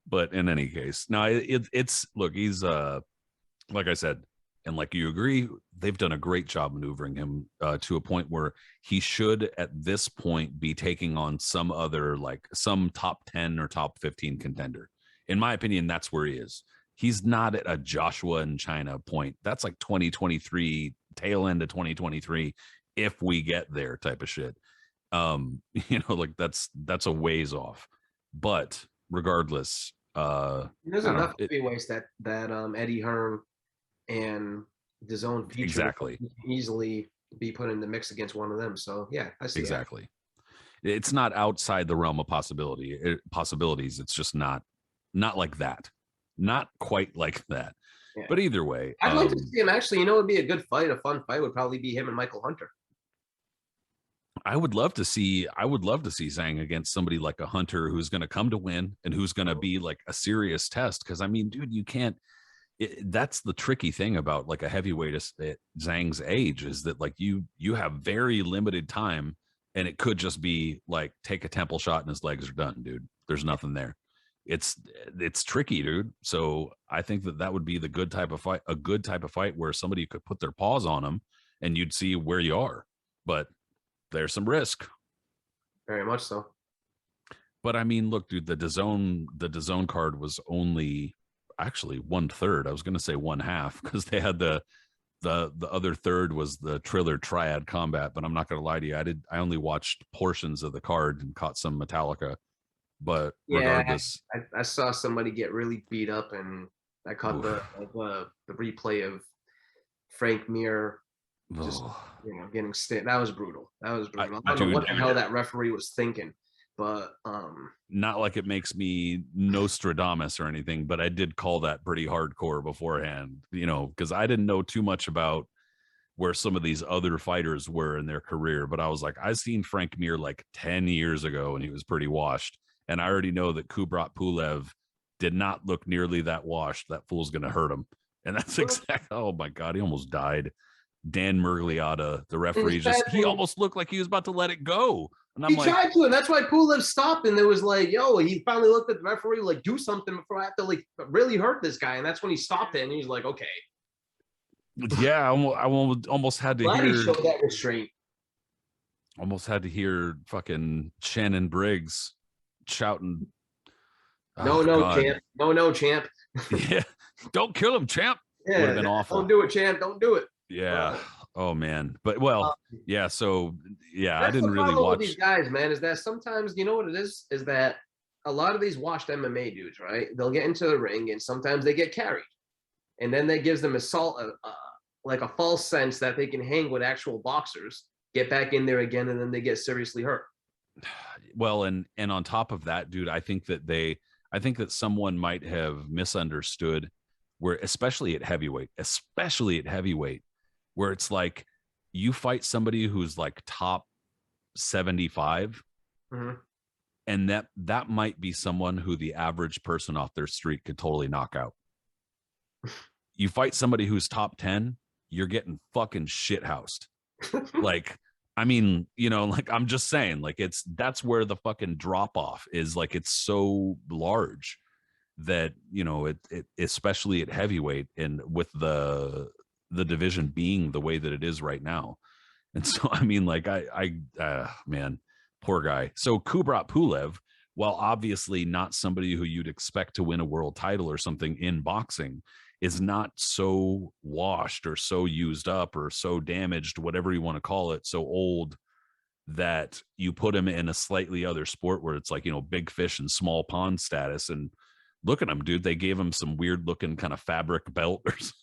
[SPEAKER 1] But in any case, no, it's look, he's like I said, and like you agree, they've done a great job maneuvering him to a point where he should at this point be taking on some other, like some top 10 or top 15 contender. In my opinion, that's where he is. He's not at a Joshua in China point. That's like 2023, tail end of 2023, if we get there type of shit. Like that's a ways off. But regardless,
[SPEAKER 2] there's enough heavyweights that Eddie Hearn and DAZN future
[SPEAKER 1] exactly
[SPEAKER 2] easily be put in the mix against one of them. So yeah, I see
[SPEAKER 1] exactly. That. It's not outside the realm of possibilities. It's just not like that. Not quite like that. Yeah. But either way,
[SPEAKER 2] I'd like to see him actually. It'd be a good fight. A fun fight would probably be him and Michael Hunter.
[SPEAKER 1] I would love to see Zhang against somebody like a Hunter who's going to come to win and who's going to be like a serious test. Because I mean, dude, you can't. That's the tricky thing about like a heavyweight at Zhang's age is that like you have very limited time, and it could just be like take a temple shot and his legs are done, dude. There's nothing there. It's tricky, dude. So I think that would be the good type of fight, a good type of fight where somebody could put their paws on him, and you'd see where you are. But there's some risk.
[SPEAKER 2] Very much so.
[SPEAKER 1] But I mean, look, dude, the DAZN card was only actually 1/3. I was going to say 1/2 because they had the other third was the Triller Triad Combat. But I'm not going to lie to you, I only watched portions of the card and caught some Metallica. But
[SPEAKER 2] Yeah,
[SPEAKER 1] regardless,
[SPEAKER 2] I saw somebody get really beat up, and I caught the replay of Frank Mir just getting stiff. That was brutal. That was brutal. I don't know what the hell that referee was thinking, but
[SPEAKER 1] not like it makes me Nostradamus or anything, but I did call that pretty hardcore beforehand, because I didn't know too much about where some of these other fighters were in their career. But I was like, I've seen Frank Mir like 10 years ago and he was pretty washed. And I already know that Kubrat Pulev did not look nearly that washed. That fool's going to hurt him. And that's exactly, oh my God, he almost died. Dan Murgliata, the referee, he almost looked like he was about to let it go. And
[SPEAKER 2] he tried to, and that's why Pulev stopped. And there was like, yo, he finally looked at the referee, like, do something before I have to like really hurt this guy. And that's when he stopped it. And he's like, okay.
[SPEAKER 1] Yeah, I almost had to
[SPEAKER 2] Glad
[SPEAKER 1] hear.
[SPEAKER 2] He showed that restraint.
[SPEAKER 1] Almost had to hear fucking Shannon Briggs shouting,
[SPEAKER 2] "No, champ! No, champ!
[SPEAKER 1] Yeah, don't kill him, champ."
[SPEAKER 2] Yeah,
[SPEAKER 1] would have been awful.
[SPEAKER 2] Don't do it, champ! Don't do it.
[SPEAKER 1] Yeah. Oh man. But yeah. So yeah, I didn't really watch
[SPEAKER 2] these guys, man. Is that sometimes what it is? Is that a lot of these washed MMA dudes, right? They'll get into the ring, and sometimes they get carried, and then that gives them like a false sense that they can hang with actual boxers, get back in there again, and then they get seriously hurt.
[SPEAKER 1] Well, and on top of that, dude, I think that someone might have misunderstood where, especially at heavyweight, where it's like you fight somebody who's like top 75, and that might be someone who the average person off their street could totally knock out. You fight somebody who's top 10, you're getting fucking shithoused. Like, I mean, like I'm just saying, like that's where the fucking drop off is. Like it's so large that it especially at heavyweight and with the division being the way that it is right now. And so I mean, like man, poor guy. So Kubrat Pulev, while obviously not somebody who you'd expect to win a world title or something in boxing, is not so washed or so used up or so damaged, whatever you want to call it, so old that you put him in a slightly other sport where it's like, big fish and small pond status. And look at him, dude. They gave him some weird looking kind of fabric belt or something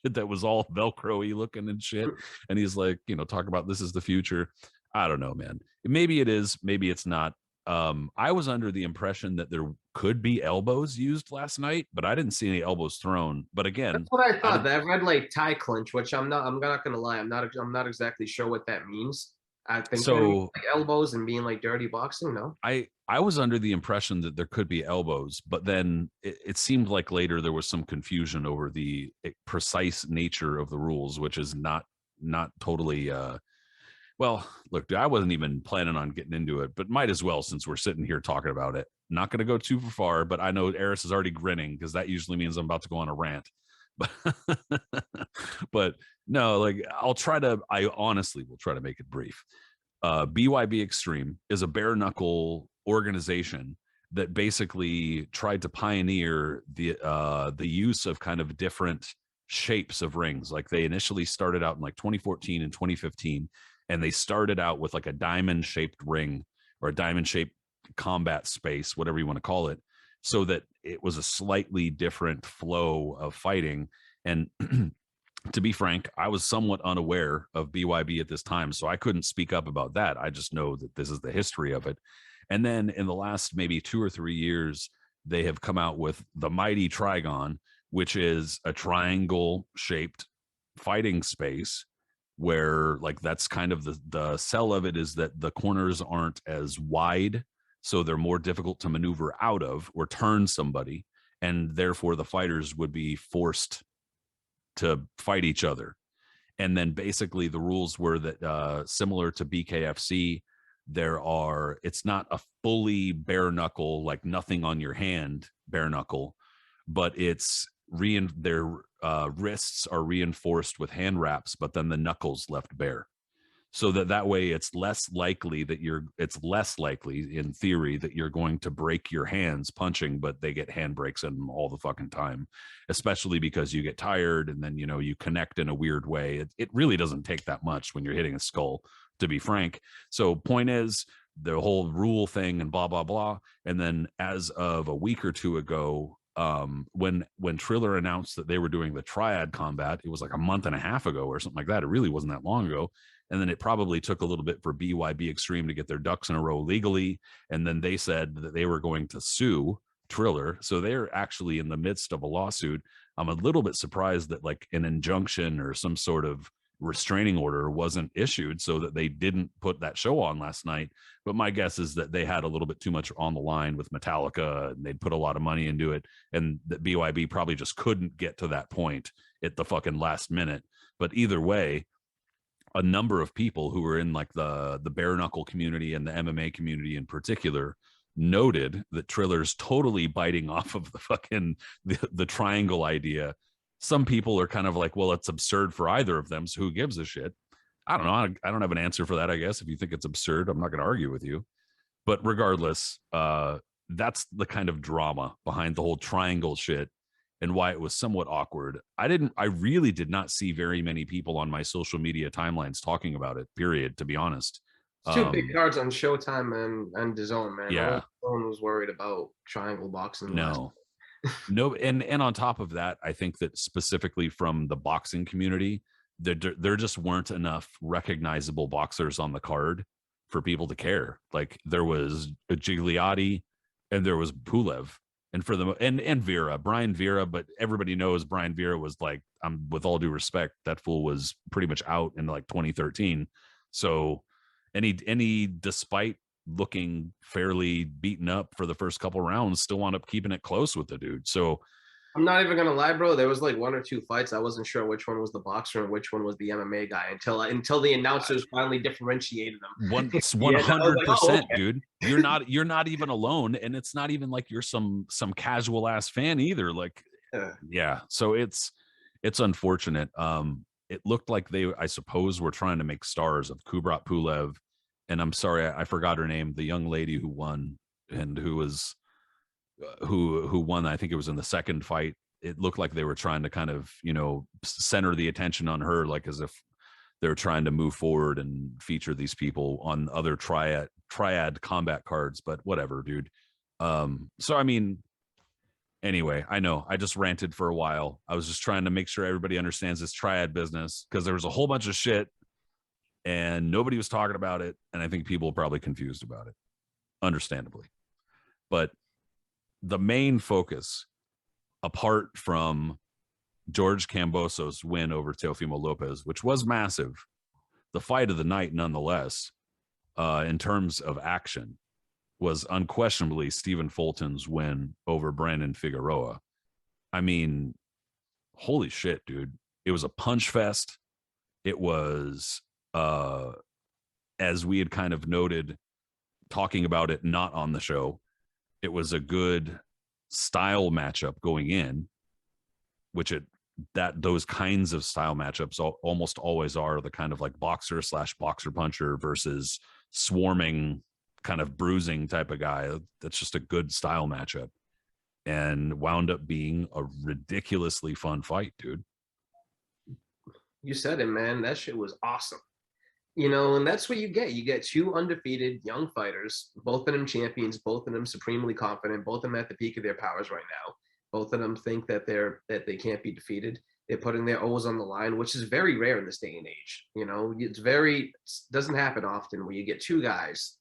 [SPEAKER 1] that was all Velcro-y looking and shit. And he's like, talk about this is the future. I don't know, man. Maybe it is, maybe it's not. I was under the impression that there could be elbows used last night, but I didn't see any elbows thrown. But again,
[SPEAKER 2] that's what I thought. That red like tie clinch, which I'm not gonna lie, I'm not exactly sure what that means. I think so. Like elbows and being like dirty boxing. No,
[SPEAKER 1] I was under the impression that there could be elbows, but then it seemed like later there was some confusion over the precise nature of the rules, which is not totally. Well, look, I wasn't even planning on getting into it, but might as well since we're sitting here talking about it. Not going to go too far, but I know Aris is already grinning because that usually means I'm about to go on a rant. But no, like I honestly will try to make it brief. BYB Extreme is a bare knuckle organization that basically tried to pioneer the use of kind of different shapes of rings. Like they initially started out in like 2014 and 2015. And they started out with like a diamond shaped ring or a diamond shaped combat space, whatever you want to call it, so that it was a slightly different flow of fighting. And to be frank, I was somewhat unaware of BYB at this time, so I couldn't speak up about that. I just know that this is the history of it. And then in the last maybe 2 or 3 years, they have come out with the Mighty Trigon, which is a triangle shaped fighting space where like that's kind of the sell of it, is that the corners aren't as wide, so they're more difficult to maneuver out of or turn somebody, and therefore the fighters would be forced to fight each other. And then basically the rules were that similar to BKFC, it's not a fully bare knuckle, like nothing on your hand bare knuckle, but it's their wrists are reinforced with hand wraps, but then the knuckles left bare, so that way it's less likely in theory that you're going to break your hands punching, but they get hand breaks in them all the fucking time, especially because you get tired and then you connect in a weird way. It really doesn't take that much when you're hitting a skull, to be frank. So point is, the whole rule thing and blah blah blah. And then as of a week or two ago, when Triller announced that they were doing the triad combat, it was like a month and a half ago or something like that. It really wasn't that long ago. And then it probably took a little bit for BYB Extreme to get their ducks in a row legally. And then they said that they were going to sue Triller. So they're actually in the midst of a lawsuit. I'm a little bit surprised that like an injunction or some sort of restraining order wasn't issued so that they didn't put that show on last night. But my guess is that they had a little bit too much on the line with Metallica, and they'd put a lot of money into it, and that BYB probably just couldn't get to that point at the fucking last minute. But either way, a number of people who were in like the bare knuckle community and the MMA community in particular noted that Triller's totally biting off of the fucking the triangle idea. Some people are kind of like, well, it's absurd for either of them, so who gives a shit? I don't know. I don't have an answer for that, I guess. If you think it's absurd, I'm not going to argue with you. But regardless, that's the kind of drama behind the whole triangle shit and why it was somewhat awkward. I really did not see very many people on my social media timelines talking about it, period, to be honest.
[SPEAKER 2] It's two big cards on Showtime and DAZN, man.
[SPEAKER 1] Yeah.
[SPEAKER 2] No one was worried about triangle boxing.
[SPEAKER 1] No, and on top of that, I think that specifically from the boxing community, there just weren't enough recognizable boxers on the card for people to care. Like there was a Gigliotti and there was Pulev, and for the and Brian Vera, but everybody knows Brian Vera was like, with all due respect, that fool was pretty much out in like 2013. So any despite looking fairly beaten up for the first couple rounds, still wound up keeping it close with the dude. So
[SPEAKER 2] I'm not even gonna lie, bro. There was like one or two fights I wasn't sure which one was the boxer and which one was the MMA guy until the announcers finally differentiated them.
[SPEAKER 1] 100%, dude. You're not even alone, and it's not even like you're some casual ass fan either. Like, yeah. So it's unfortunate. It looked like I suppose, were trying to make stars of Kubrat Pulev, and I'm sorry, I forgot her name, the young lady who won and who was who won. I think it was in the second fight. It looked like they were trying to kind of center the attention on her, like as if they're trying to move forward and feature these people on other triad combat cards. But whatever, dude. So I mean, anyway, I know I just ranted for a while. I was just trying to make sure everybody understands this triad business, because there was a whole bunch of shit and nobody was talking about it, and I think people are probably confused about it, understandably. But the main focus, apart from George Kambosos' win over Teófimo López, which was massive, the fight of the night nonetheless, in terms of action, was unquestionably Stephen Fulton's win over Brandon Figueroa. I mean, holy shit, dude. It was a punch fest. It was, as we had kind of noted, talking about it not on the show, it was a good style matchup going in, which those kinds of style matchups almost always are the kind of like boxer / boxer puncher versus swarming kind of bruising type of guy. That's just a good style matchup, and wound up being a ridiculously fun fight, dude.
[SPEAKER 2] You said it, man. That shit was awesome. And that's what you get. You get two undefeated young fighters, both of them champions, both of them supremely confident, both of them at the peak of their powers right now. Both of them think that they can't be defeated. They're putting their O's on the line, which is very rare in this day and age. It doesn't happen often where you get two guys,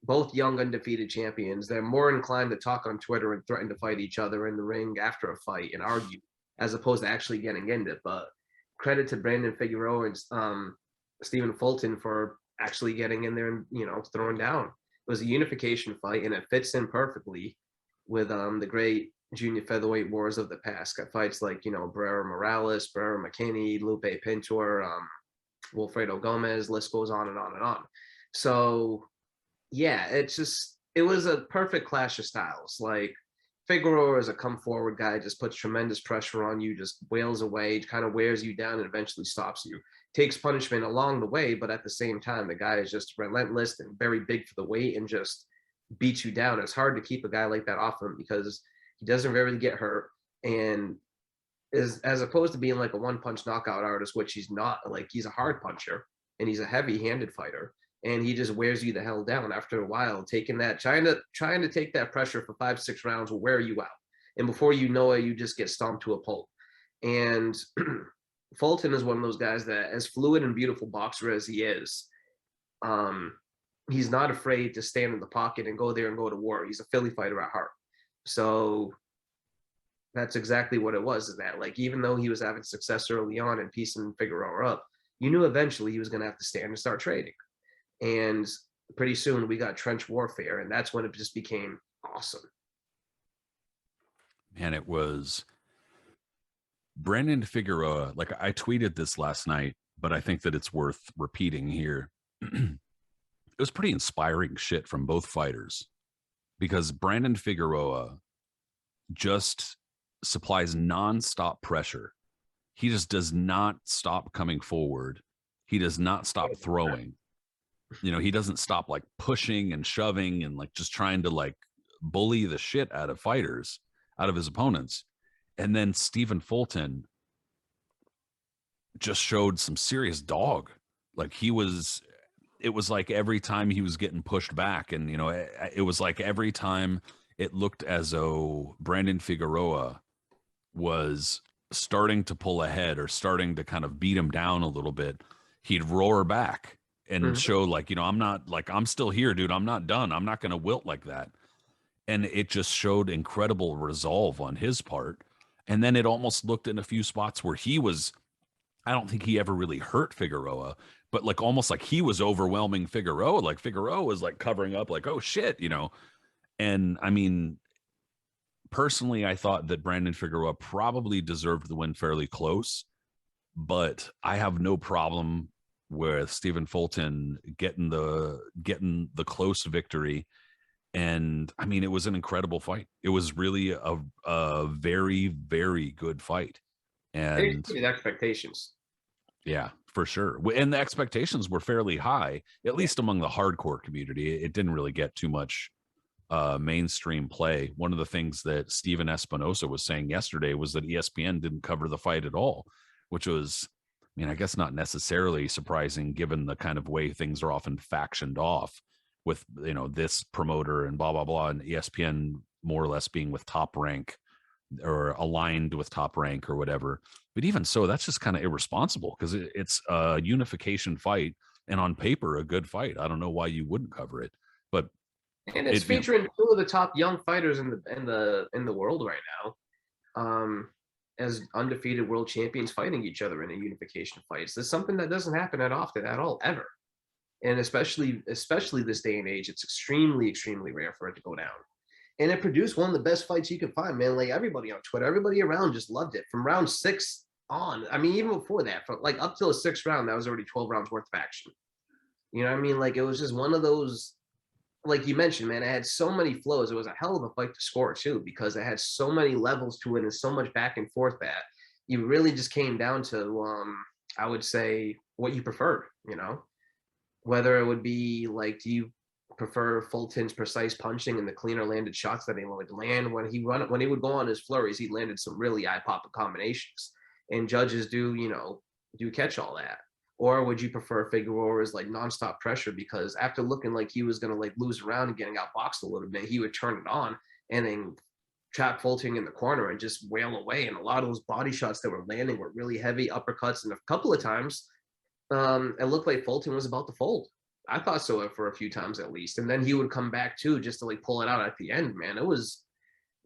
[SPEAKER 2] both young undefeated champions. They're more inclined to talk on Twitter and threaten to fight each other in the ring after a fight and argue, as opposed to actually getting into it. But credit to Brandon Figueroa and Stephen Fulton for actually getting in there and, you know, throwing down. It was a unification fight, and it fits in perfectly with the great junior featherweight wars of the past. Got fights like, you know, Barrera Morales, Barrera McKinney, Lupe Pintor, Wilfredo Gomez, list goes on and on and on. So yeah, it was a perfect clash of styles. Like Figueroa is a come forward guy, just puts tremendous pressure on you, just wails away, kind of wears you down and eventually stops you. Takes punishment along the way, but at the same time, the guy is just relentless and very big for the weight and just beats you down. It's hard to keep a guy like that off him because he doesn't really get hurt, and is, as opposed to being like a one punch knockout artist, which he's not. Like, he's a hard puncher and he's a heavy handed fighter, and he just wears you the hell down after a while. Taking that, trying to take that pressure for 5-6 rounds will wear you out, and before you know it, you just get stomped to a pulp. And Fulton is one of those guys that, as fluid and beautiful boxer as he is, he's not afraid to stand in the pocket and go there and go to war. He's a Philly fighter at heart. So that's exactly what it was, is that, like, even though he was having success early on and piecing Figueroa up, you knew eventually he was going to have to stand and start trading. And pretty soon we got trench warfare, and that's when it just became awesome.
[SPEAKER 1] And it was Brennan Figueroa. Like, I tweeted this last night, but I think that it's worth repeating here. It was pretty inspiring shit from both fighters, because Brandon Figueroa just supplies nonstop pressure. He just does not stop coming forward. He does not stop throwing. You know, he doesn't stop like pushing and shoving and like just trying to like bully the shit out of fighters, out of his opponents. And then Stephen Fulton just showed some serious dog. Like, it was like every time he was getting pushed back, and, you know, it was like every time it looked as though Brandon Figueroa was starting to pull ahead or starting to kind of beat him down a little bit, he'd roar back and show, like, you know, I'm still here, dude. I'm not done. I'm not going to wilt like that. And it just showed incredible resolve on his part. And then it almost looked in a few spots where I don't think he ever really hurt Figueroa, but like almost like he was overwhelming Figueroa. Like, Figueroa was like covering up, like, oh shit, you know. And I mean, personally, I thought that Brandon Figueroa probably deserved the win fairly close, but I have no problem with Stephen Fulton getting the close victory. And I mean, it was an incredible fight. It was really a very, very good fight. And
[SPEAKER 2] it exceeded expectations.
[SPEAKER 1] Yeah, for sure. And the expectations were fairly high, at least among the hardcore community. It didn't really get too much mainstream play. One of the things that Steven Espinosa was saying yesterday was that ESPN didn't cover the fight at all, which was, I mean, I guess not necessarily surprising given the kind of way things are often factioned off with, you know, this promoter and blah, blah, blah, and ESPN more or less being with Top Rank or aligned with Top Rank or whatever. But even so, that's just kind of irresponsible, because it's a unification fight, and on paper a good fight. I don't know why you wouldn't cover it, but
[SPEAKER 2] And it's featuring two of the top young fighters in the world right now, as undefeated world champions fighting each other in a unification fight. So it's something that doesn't happen that often at all, ever. And especially this day and age, it's extremely, extremely rare for it to go down. And it produced one of the best fights you could find, man. Like, everybody on Twitter, everybody around just loved it. From round 6 on, I mean, even before that, from like up till the 6th round, that was already 12 rounds worth of action. You know what I mean? Like, it was just one of those, like you mentioned, man, it had so many flows. It was a hell of a fight to score too, because it had so many levels to it and so much back and forth that you really just came down to, I would say, what you preferred, you know, whether it would be like, do you prefer Fulton's precise punching and the cleaner landed shots that he would land when he would go on his flurries, he landed some really eye-popping combinations, and judges do catch all that. Or would you prefer Figueroa's like nonstop pressure, because after looking like he was going to like lose around and getting outboxed a little bit, he would turn it on and then trap Fulton in the corner and just wail away. And a lot of those body shots that were landing were really heavy uppercuts, and a couple of times it looked like Fulton was about to fold. I thought so for a few times at least. And then he would come back too, just to like pull it out at the end, man. It was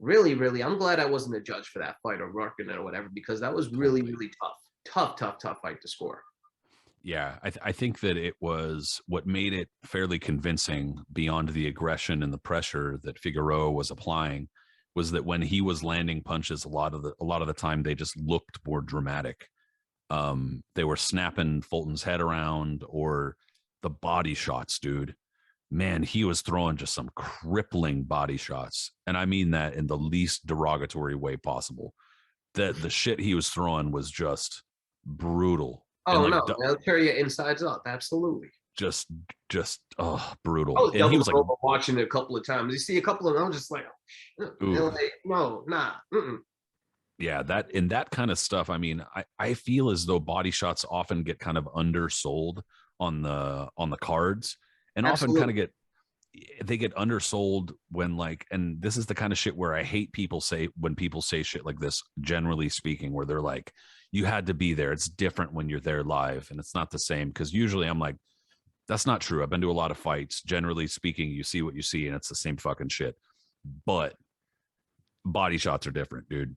[SPEAKER 2] really, really, I'm glad I wasn't a judge for that fight or working it or whatever, because that was really, really tough fight to score.
[SPEAKER 1] Yeah, I think that it was what made it fairly convincing beyond the aggression and the pressure that Figueroa was applying was that when he was landing punches, a lot of the time they just looked more dramatic. They were snapping Fulton's head around, or the body shots, dude. Man, he was throwing just some crippling body shots, and I mean that in the least derogatory way possible. That the shit he was throwing was just brutal, and
[SPEAKER 2] Oh
[SPEAKER 1] like
[SPEAKER 2] no, they'll tear you insides up. Absolutely.
[SPEAKER 1] just
[SPEAKER 2] I
[SPEAKER 1] brutal.
[SPEAKER 2] was
[SPEAKER 1] And he
[SPEAKER 2] doubling
[SPEAKER 1] was like,
[SPEAKER 2] over watching it a couple of times. You see a couple of them, I'm just like,
[SPEAKER 1] ooh,
[SPEAKER 2] like no, nah. Mm-mm.
[SPEAKER 1] yeah, that in that kind of stuff. I mean, I feel as though body shots often get kind of undersold on the cards, and often kind
[SPEAKER 2] Absolutely.
[SPEAKER 1] of get undersold when, like, and this is the kind of shit where I hate people say when people say shit like this, generally speaking, where they're like, you had to be there. It's different when you're there live, and it's not the same. Because usually I'm like, that's not true. I've been to a lot of fights. Generally speaking, you see what you see, and it's the same fucking shit. But body shots are different, dude.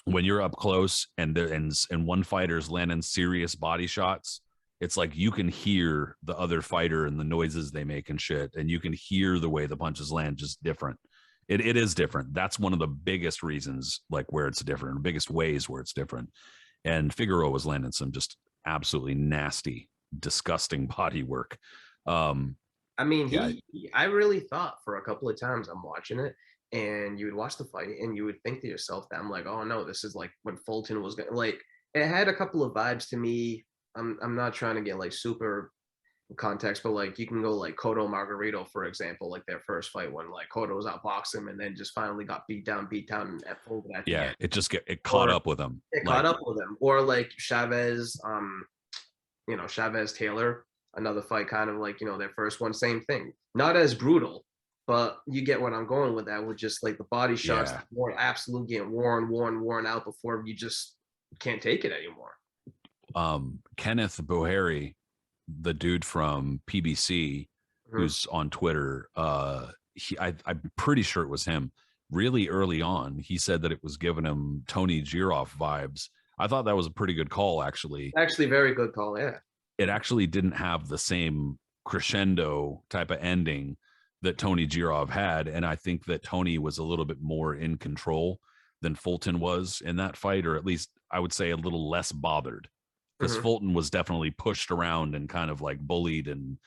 [SPEAKER 1] When you're up close and one fighter's landing serious body shots, it's like you can hear the other fighter and the noises they make and shit, and you can hear the way the punches land just different. It is different. That's one of the biggest reasons, like where it's different, biggest ways where it's different. And Figueroa was landing some just absolutely nasty, disgusting body work. Um,
[SPEAKER 2] I mean,
[SPEAKER 1] yeah,
[SPEAKER 2] I really thought for a couple of times I'm watching it, and you would watch the fight, and you would think to yourself that I'm like, oh no, this is like when Fulton was gonna like. It had a couple of vibes to me. I'm not trying to get like super context, but like you can go like Cotto Margarito, for example, like their first fight when like Cotto was outboxing him and then just finally got beat down at Fulton at the
[SPEAKER 1] yeah,
[SPEAKER 2] end.
[SPEAKER 1] it caught
[SPEAKER 2] Or
[SPEAKER 1] up with him.
[SPEAKER 2] it caught
[SPEAKER 1] Like,
[SPEAKER 2] up with him. Or like Chavez, Chavez Taylor, another fight, kind of like, their first one, same thing. Not as brutal, but you get what I'm going with that, with just like the body shots,
[SPEAKER 1] yeah,
[SPEAKER 2] more absolute getting worn out before you just can't take it anymore.
[SPEAKER 1] Kenneth Bohari, the dude from PBC,
[SPEAKER 2] Mhm.
[SPEAKER 1] who's on Twitter, I'm pretty sure it was him. Really early on, he said that it was giving him Tony Giroff vibes. I thought that was a pretty good call, actually.
[SPEAKER 2] Actually, very good call. Yeah.
[SPEAKER 1] It actually didn't have the same crescendo type of ending that Tony Giroff had, and I think that Tony was a little bit more in control than Fulton was in that fight, or at least I would say a little less bothered, because
[SPEAKER 2] Hmm.
[SPEAKER 1] Fulton was definitely pushed around and kind of like bullied, and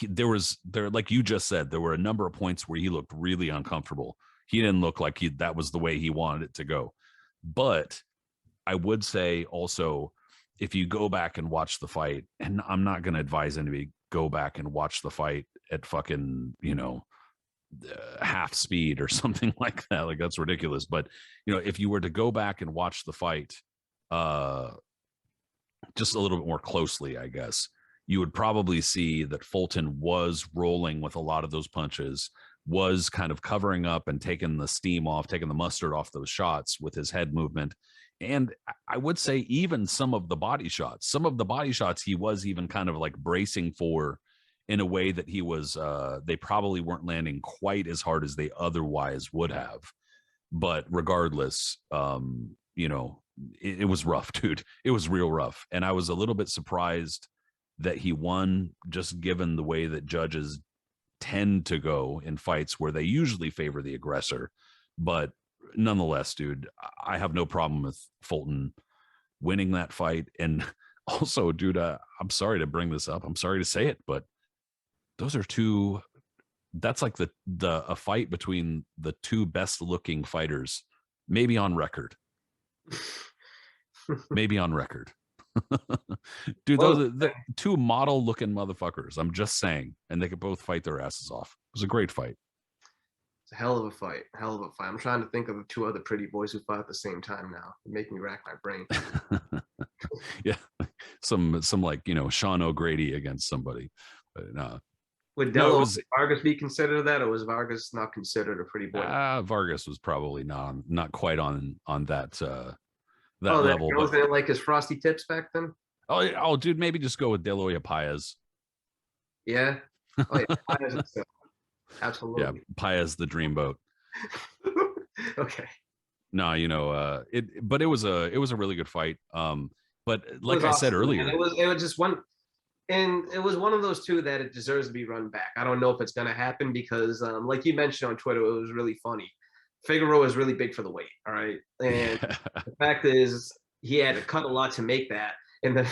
[SPEAKER 1] there like you just said, there were a number of points where he looked really uncomfortable. He didn't look like that was the way he wanted it to go. But I would say also, if you go back and watch the fight, and I'm not going to advise anybody go back and watch the fight at fucking half speed or something like that. Like, that's ridiculous. But if you were to go back and watch the fight, uh, just a little bit more closely, I guess, you would probably see that Fulton was rolling with a lot of those punches, was kind of covering up and taking the steam off, taking the mustard off those shots with his head movement. And I would say even some of the body shots, he was even kind of like bracing for, in a way that they probably weren't landing quite as hard as they otherwise would have. But regardless, it was rough, dude. It was real rough. And I was a little bit surprised that he won, just given the way that judges tend to go in fights where they usually favor the aggressor. But nonetheless, dude, I have no problem with Fulton winning that fight. And also, dude, I'm sorry to bring this up. I'm sorry to say it, but those are two. That's like the a fight between the two best looking fighters, maybe on record. Maybe on record. Dude, those
[SPEAKER 2] Well,
[SPEAKER 1] are the two model looking motherfuckers. I'm just saying. And they could both fight their asses off. It was a great fight.
[SPEAKER 2] it's a hell of a fight. Hell of a fight. I'm trying to think of two other pretty boys who fought at the same time now. It make me rack my brain.
[SPEAKER 1] Yeah. Some like, Sean O'Grady against somebody. But
[SPEAKER 2] Would
[SPEAKER 1] no, it
[SPEAKER 2] Delo
[SPEAKER 1] was
[SPEAKER 2] Vargas be considered that, or was Vargas not considered a pretty boy?
[SPEAKER 1] Vargas was probably not quite on that
[SPEAKER 2] Oh, that
[SPEAKER 1] level.
[SPEAKER 2] girls
[SPEAKER 1] But
[SPEAKER 2] didn't like his frosty tips back then?
[SPEAKER 1] dude, maybe just go with De La Hoya Paez.
[SPEAKER 2] Yeah. Oh yeah.
[SPEAKER 1] Yeah,
[SPEAKER 2] Absolutely.
[SPEAKER 1] Paez the dreamboat.
[SPEAKER 2] Okay.
[SPEAKER 1] No, it but it was a really good fight. But But
[SPEAKER 2] It
[SPEAKER 1] like
[SPEAKER 2] was
[SPEAKER 1] I said
[SPEAKER 2] awesome, man.
[SPEAKER 1] earlier,
[SPEAKER 2] It was just one, and it was one of those two that it deserves to be run back. I don't know if it's going to happen because, like you mentioned on Twitter, it was really funny. Figueroa is really big for the weight, all right, and
[SPEAKER 1] yeah.
[SPEAKER 2] the fact is he had to cut a lot to make that. And then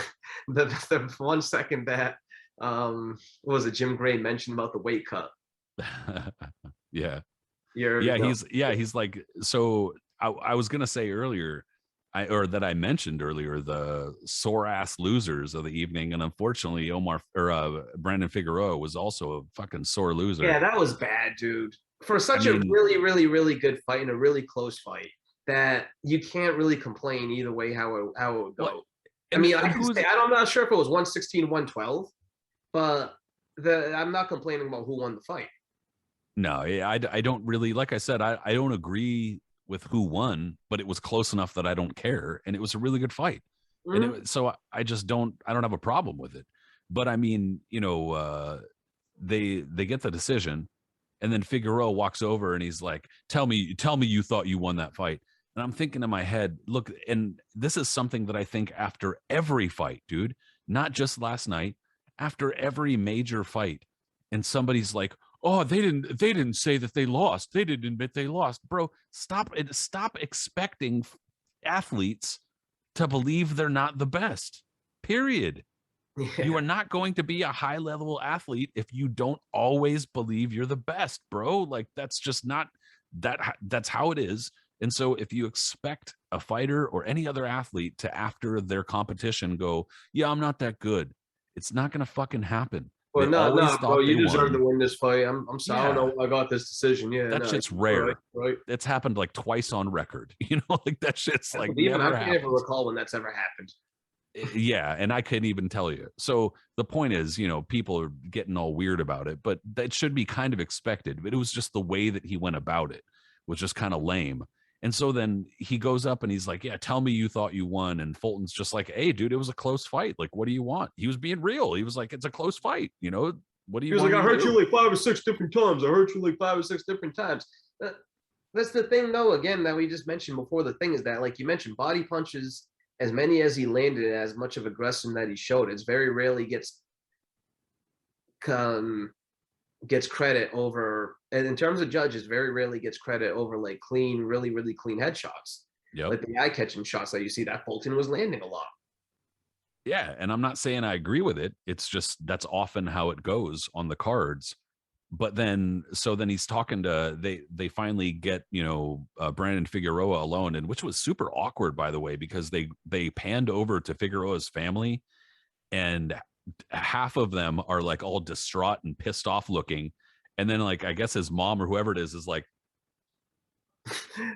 [SPEAKER 2] the 1 second that what was it, Jim Gray mentioned about the weight cut.
[SPEAKER 1] Yeah.
[SPEAKER 2] You already
[SPEAKER 1] Yeah,
[SPEAKER 2] know.
[SPEAKER 1] he's like, so I was gonna say earlier, I mentioned earlier the sore ass losers of the evening, and unfortunately Brandon Figueroa was also a fucking sore loser.
[SPEAKER 2] Yeah, that was bad, dude. For
[SPEAKER 1] I
[SPEAKER 2] such a
[SPEAKER 1] mean,
[SPEAKER 2] really, really, really good fight and a really close fight, that you can't really complain either way how it would
[SPEAKER 1] what
[SPEAKER 2] go. I mean, I
[SPEAKER 1] and
[SPEAKER 2] can
[SPEAKER 1] who's
[SPEAKER 2] say I'm not sure if it was 116, 112, but I'm not complaining about who won the fight.
[SPEAKER 1] no, I don't really, like I said, I don't agree with who won, but it was close enough that I don't care, and it was a really good fight, and
[SPEAKER 2] Mm-hmm.
[SPEAKER 1] so I don't have a problem with it. But I mean, they get the decision, and then Figueroa walks over and he's like, tell me you thought you won that fight. And I'm thinking in my head, look, and this is something that I think after every fight, dude, not just last night, after every major fight. And somebody's like, oh, they didn't say that they lost. They didn't admit they lost. Bro, stop expecting athletes to believe they're not the best. Period. You
[SPEAKER 2] Yeah.
[SPEAKER 1] are not going to be a high level athlete if you don't always believe you're the best, bro. Like that's just not that's how it is. And so if you expect a fighter or any other athlete to after their competition go, yeah, I'm not that good, it's not going to fucking happen. They
[SPEAKER 2] Well, no,
[SPEAKER 1] always
[SPEAKER 2] no, bro,
[SPEAKER 1] thought they
[SPEAKER 2] you deserve to
[SPEAKER 1] won.
[SPEAKER 2] win this fight. I'm sorry. I don't
[SPEAKER 1] Yeah,
[SPEAKER 2] know why I got this decision. Yeah,
[SPEAKER 1] that
[SPEAKER 2] no,
[SPEAKER 1] shit's
[SPEAKER 2] you're right,
[SPEAKER 1] rare.
[SPEAKER 2] right.
[SPEAKER 1] It's happened like twice on record. Like that shit's like
[SPEAKER 2] Even I
[SPEAKER 1] never
[SPEAKER 2] can't even
[SPEAKER 1] happens.
[SPEAKER 2] recall when that's ever happened.
[SPEAKER 1] Yeah, and I couldn't even tell you. So the point is, people are getting all weird about it, but that should be kind of expected. But it was just the way that he went about it was just kind of lame. And so then he goes up and he's like, yeah, tell me you thought you won. And Fulton's just like, hey, dude, it was a close fight. Like, what do you want? He was being real. He was like, it's a close fight. What do
[SPEAKER 2] He
[SPEAKER 1] you
[SPEAKER 2] was
[SPEAKER 1] want
[SPEAKER 2] like,
[SPEAKER 1] me
[SPEAKER 2] I
[SPEAKER 1] to
[SPEAKER 2] hurt you
[SPEAKER 1] do?
[SPEAKER 2] like 5 or 6 different times. I hurt you like 5 or 6 different times. That's the thing, though, again, that we just mentioned before. The thing is that, like you mentioned, body punches, as many as he landed, as much of aggression that he showed, it's very rarely um, gets credit over, and in terms of judges, very rarely gets credit over like clean, really, really clean headshots.
[SPEAKER 1] Yep.
[SPEAKER 2] Like the eye-catching shots that you see that Fulton was landing a lot.
[SPEAKER 1] Yeah. And I'm not saying I agree with it. It's just that's often how it goes on the cards. But then he's talking to they finally get Brandon Figueroa alone, and which was super awkward, by the way, because they panned over to Figueroa's family, and half of them are like all distraught and pissed off looking, and then like I guess his mom or whoever it is like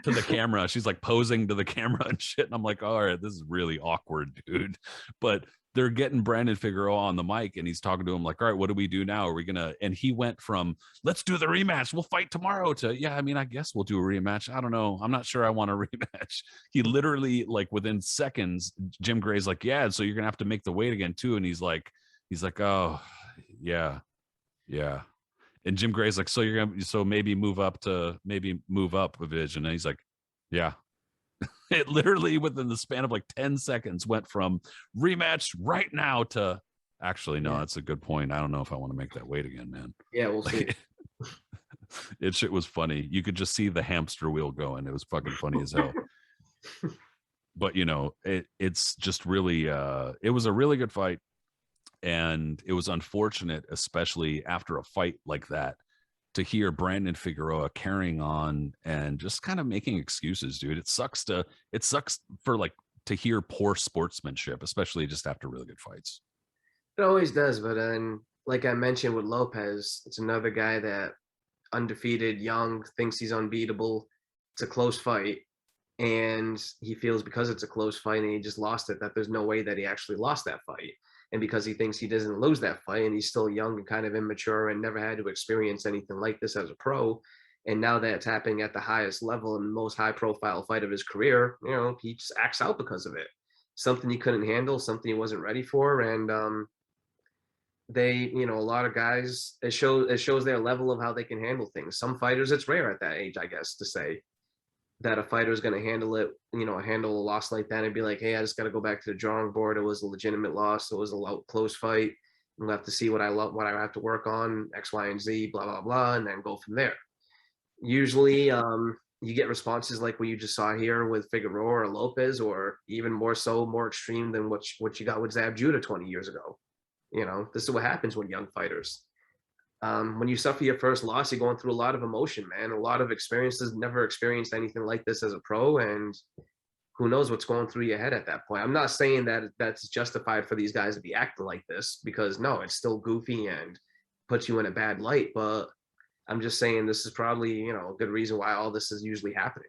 [SPEAKER 1] to the camera, she's like posing to the camera and shit, and I'm like, all right, this is really awkward, dude. But they're getting Brandon Figueroa on the mic and he's talking to him like, all right, what do we do now? Are we gonna, and he went from let's do the rematch, we'll fight tomorrow, to yeah, I mean, I guess we'll do a rematch. I don't know, I'm not sure I want a rematch. He literally, like, within seconds, Jim Gray's like, yeah, so you're gonna have to make the weight again too. And he's like, oh yeah, yeah. And Jim Gray's like, so you're gonna, so maybe move up a division. And he's like, yeah. It literally within the span of like 10 seconds went from rematch right now to actually, no,
[SPEAKER 2] Yeah,
[SPEAKER 1] that's a good point. I don't know if I want to make that weight again, man.
[SPEAKER 2] yeah, we'll see.
[SPEAKER 1] Like, shit was funny. You could just see the hamster wheel going. It was fucking funny as hell. But it's just really it was a really good fight. And it was unfortunate, especially after a fight like that, to hear Brandon Figueroa carrying on and just kind of making excuses, dude. It sucks for like to hear poor sportsmanship, especially just after really good fights.
[SPEAKER 2] It always does, but then, like I mentioned with Lopez, it's another guy that undefeated, young, thinks he's unbeatable. It's a close fight, and he feels because it's a close fight and he just lost it, that there's no way that he actually lost that fight. And because he thinks he doesn't lose that fight, and he's still young and kind of immature and never had to experience anything like this as a pro, and now that it's happening at the highest level and most high-profile fight of his career, he just acts out because of it. Something he couldn't handle, something he wasn't ready for, and a lot of guys, it shows their level of how they can handle things. Some fighters, it's rare at that age, I guess, to say that a fighter is going to handle it, handle a loss like that and be like, hey, I just got to go back to the drawing board. It was a legitimate loss. It was a close fight. We'll have to see what I have to work on, X, Y, and Z, blah, blah, blah, and then go from there. Usually you get responses like what you just saw here with Figueroa or Lopez, or even more extreme than what you got with Zab Judah 20 years ago. This is what happens when young fighters. When you suffer your first loss, you're going through a lot of emotion, man, a lot of experiences, never experienced anything like this as a pro, and who knows what's going through your head at that point. I'm not saying that that's justified for these guys to be acting like this, because no, it's still goofy and puts you in a bad light, but I'm just saying this is probably, a good reason why all this is usually happening.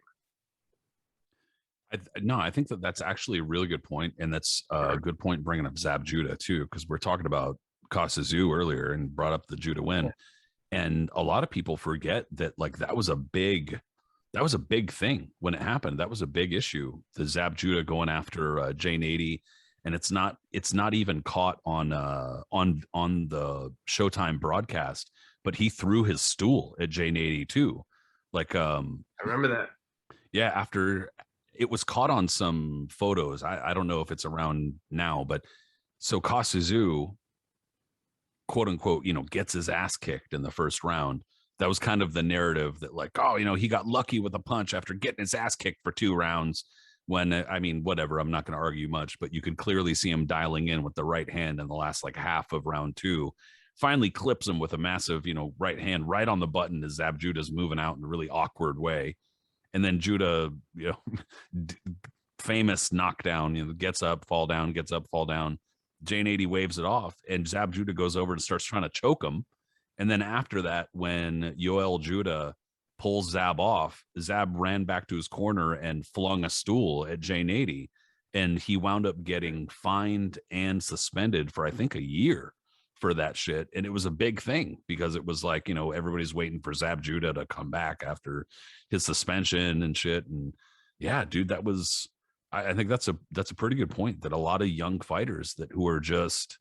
[SPEAKER 1] I think that's actually a really good point, and that's a good point bringing up Zab Judah too, because we're talking about Kosazu earlier and brought up the Judah win, and a lot of people forget that like that was a big thing when it happened. That was a big issue. The Zab Judah going after Jane 80, and it's not even caught on the Showtime broadcast, but he threw his stool at Jane 80 too. Like
[SPEAKER 2] I remember that.
[SPEAKER 1] Yeah, after it was caught on some photos. I don't know if it's around now, but so Kosazu, quote unquote, gets his ass kicked in the first round. That was kind of the narrative that like, oh, he got lucky with a punch after getting his ass kicked for 2 rounds. When, I mean, whatever, I'm not going to argue much, but you could clearly see him dialing in with the right hand in the last like half of round 2. Finally clips him with a massive, right hand right on the button as Zab Judah's moving out in a really awkward way. And then Judah, famous knockdown, gets up, fall down, gets up, fall down. Jane 80 waves it off, and Zab Judah goes over and starts trying to choke him. And then after that, when Yoel Judah pulls Zab off, Zab ran back to his corner and flung a stool at Jane 80. And he wound up getting fined and suspended for, I think, a year for that shit. And it was a big thing because it was like, everybody's waiting for Zab Judah to come back after his suspension and shit. And yeah, dude, that was, I think that's a pretty good point, that a lot of young fighters who are just,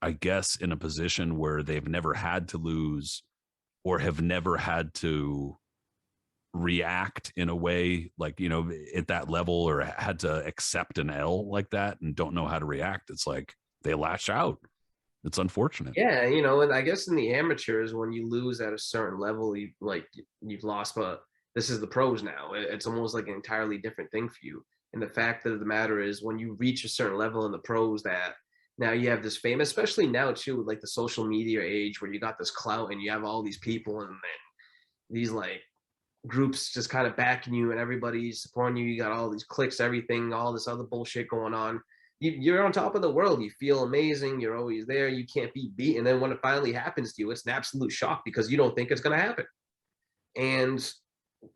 [SPEAKER 1] I guess, in a position where they've never had to lose or have never had to react in a way like, at that level, or had to accept an L like that and don't know how to react. It's like they lash out. It's unfortunate.
[SPEAKER 2] Yeah, and I guess in the amateurs, when you lose at a certain level, you've lost, but this is the pros now. It's almost like an entirely different thing for you. And the fact of the matter is, when you reach a certain level in the pros, that now you have this fame, especially now too, with like the social media age, where you got this clout and you have all these people and then these like groups just kind of backing you and everybody's supporting you. You got all these clicks, everything, all this other bullshit going on. You're on top of the world. You feel amazing. You're always there. You can't be beat. And then when it finally happens to you, it's an absolute shock because you don't think it's going to happen. And,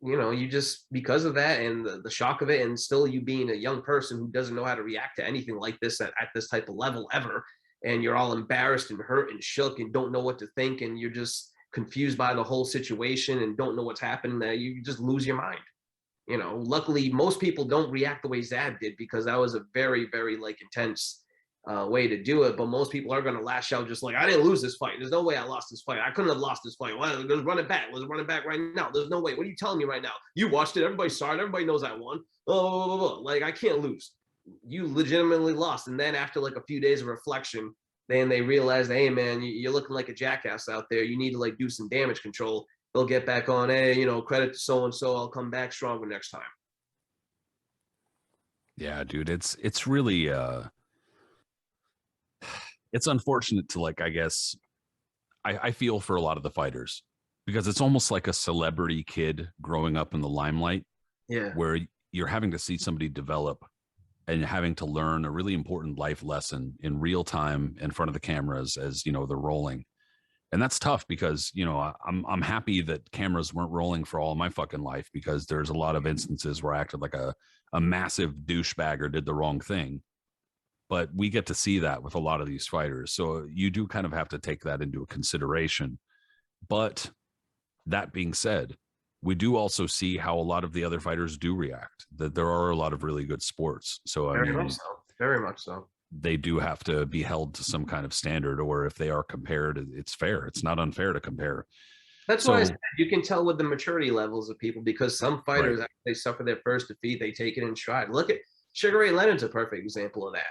[SPEAKER 2] you just, because of that and the shock of it, and still you being a young person who doesn't know how to react to anything like this at this type of level ever, and you're all embarrassed and hurt and shook and don't know what to think, and you're just confused by the whole situation and don't know what's happening there, you just lose your mind. Luckily most people don't react the way Zab did, because that was a very, very like intense way to do it. But most people are going to lash out just like, I didn't lose this fight. There's no way I lost this fight. I couldn't have lost this fight. Well, let's run it back. Let's run it back right now. There's no way. What are you telling me right now? You watched it. Everybody saw it. Everybody knows I won. Oh, like I can't lose. You legitimately lost. And then after like a few days of reflection, then they realize, hey man, you're looking like a jackass out there. You need to like do some damage control. They'll get back on, hey, credit to so-and-so. I'll come back stronger next time.
[SPEAKER 1] Yeah, dude, it's really, it's unfortunate to like, I guess, I feel for a lot of the fighters, because it's almost like a celebrity kid growing up in the limelight.
[SPEAKER 2] Yeah.
[SPEAKER 1] Where you're having to see somebody develop and having to learn a really important life lesson in real time in front of the cameras as, they're rolling. And that's tough because, I'm happy that cameras weren't rolling for all my fucking life, because there's a lot of instances where I acted like a massive douchebag or did the wrong thing. But we get to see that with a lot of these fighters. So you do kind of have to take that into consideration. But that being said, we do also see how a lot of the other fighters do react, that there are a lot of really good sports. So,
[SPEAKER 2] Very much so.
[SPEAKER 1] They do have to be held to some kind of standard, or if they are compared, it's fair. It's not unfair to compare.
[SPEAKER 2] That's why I
[SPEAKER 1] So
[SPEAKER 2] said you can tell with the maturity levels of people because some
[SPEAKER 1] right.
[SPEAKER 2] fighters, after they suffer their first defeat, they take it in stride. Look at Sugar Ray Leonard's a perfect example of that.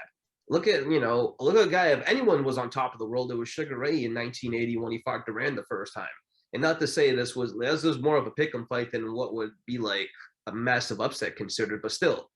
[SPEAKER 2] Look at a guy. If anyone was on top of the world, it was Sugar Ray in 1980 when he fought Duran the first time. And not to say this was more of a pick'em fight than what would be like a massive upset considered, but still,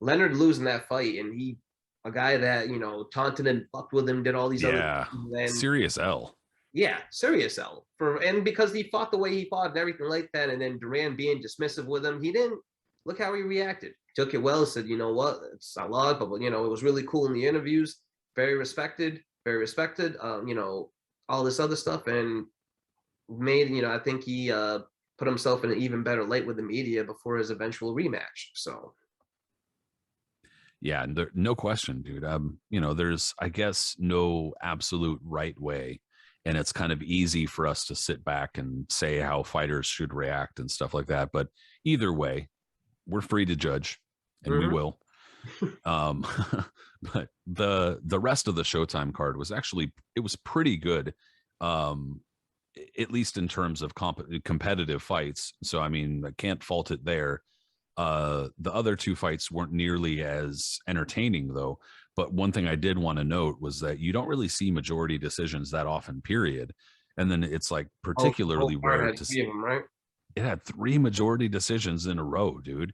[SPEAKER 2] Leonard losing that fight, and a guy that taunted and fucked with him, did all these other
[SPEAKER 1] Yeah.
[SPEAKER 2] things, and
[SPEAKER 1] Serious L.
[SPEAKER 2] yeah, serious L and because he fought the way he fought and everything like that, and then Duran being dismissive with him, he didn't look how he reacted. Took it well, said, you know what, it's a lot, but it was really cool in the interviews, very respected. All this other stuff, and made I think he put himself in an even better light with the media before his eventual rematch. So
[SPEAKER 1] Yeah, no question, dude. There's I guess no absolute right way, and it's kind of easy for us to sit back and say how fighters should react and stuff like that. But either way, we're free to judge, and we will. Um, but the rest of the Showtime card was actually it was pretty good, at least in terms of competitive fights. So I mean, I can't fault it there. The other two fights weren't nearly as entertaining, though. But one thing I did want to note was that you don't really see majority decisions that often, period. And then it's like particularly rare to see.
[SPEAKER 2] them, right?
[SPEAKER 1] It had 3 majority decisions in a row, dude.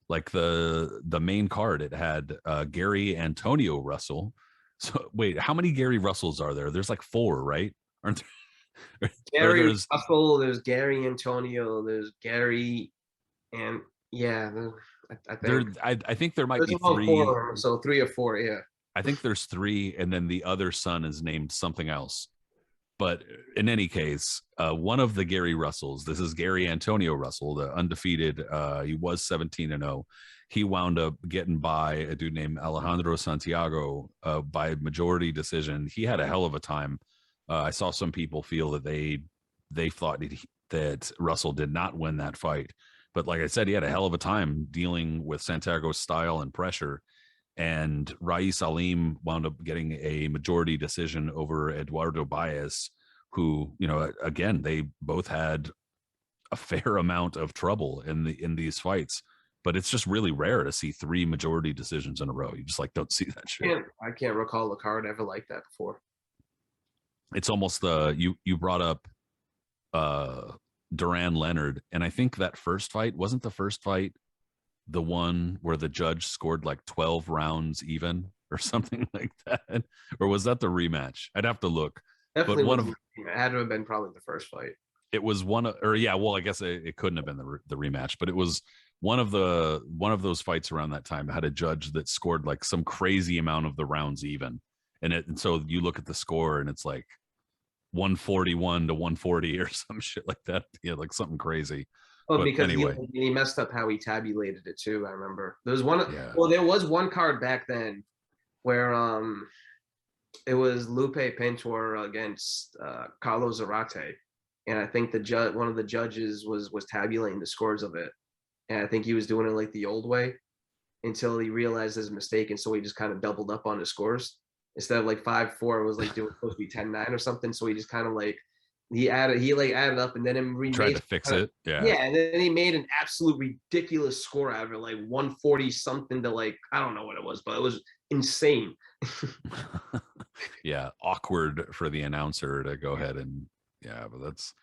[SPEAKER 1] Like the main card, it had Gary Antonio Russell. So wait, how many Gary Russells are there? There's like 4, right? Aren't there?
[SPEAKER 2] Gary Russell, there's Gary Antonio, there's Gary, and yeah,
[SPEAKER 1] I think there might
[SPEAKER 2] there's
[SPEAKER 1] be
[SPEAKER 2] about
[SPEAKER 1] 3.
[SPEAKER 2] 4, so 3 or 4, yeah.
[SPEAKER 1] I think there's 3, and then the other son is named something else. But in any case, one of the Gary Russells, this is Gary Antonio Russell, the undefeated. He was 17-0. He wound up getting by a dude named Alejandro Santiago by majority decision. He had a hell of a time. I saw some people feel that they thought that Russell did not win that fight. But like I said, he had a hell of a time dealing with Santiago's style and pressure. And Rais Alim wound up getting a majority decision over Eduardo Baez, who, again, they both had a fair amount of trouble in these fights. But it's just really rare to see 3 majority decisions in a row. You just don't see that shit.
[SPEAKER 2] I can't recall a card ever like that before.
[SPEAKER 1] It's almost you brought up Duran Leonard, and I think that first fight wasn't the first fight the one where the judge scored like 12 rounds even or something like that, or was that the rematch? I'd have to look.
[SPEAKER 2] Definitely,
[SPEAKER 1] but
[SPEAKER 2] it had to have been probably the first fight.
[SPEAKER 1] It was well, I guess it couldn't have been the rematch, but it was one of those fights around that time had a judge that scored like some crazy amount of the rounds even, and so you look at the score and it's like 141 to 140 or some shit like that. Yeah, like something crazy.
[SPEAKER 2] Oh,
[SPEAKER 1] but
[SPEAKER 2] because
[SPEAKER 1] anyway,
[SPEAKER 2] he messed up how he tabulated it too. I remember there was one.
[SPEAKER 1] Yeah.
[SPEAKER 2] Well, there was one card back then where it was Lupe Pintor against Carlos Zarate, and I think one of the judges was tabulating the scores of it, and I think he was doing it like the old way until he realized his mistake, and so he just kind of doubled up on his scores instead of like 5-4. It was like doing supposed to be 10-9 or something. So he just kind of like. He added up and then
[SPEAKER 1] tried to fix it. Yeah.
[SPEAKER 2] Yeah. And then he made an absolute ridiculous score out of it, like 140 something to like, I don't know what it was, but it was insane.
[SPEAKER 1] Yeah. Awkward for the announcer to go ahead and but that's,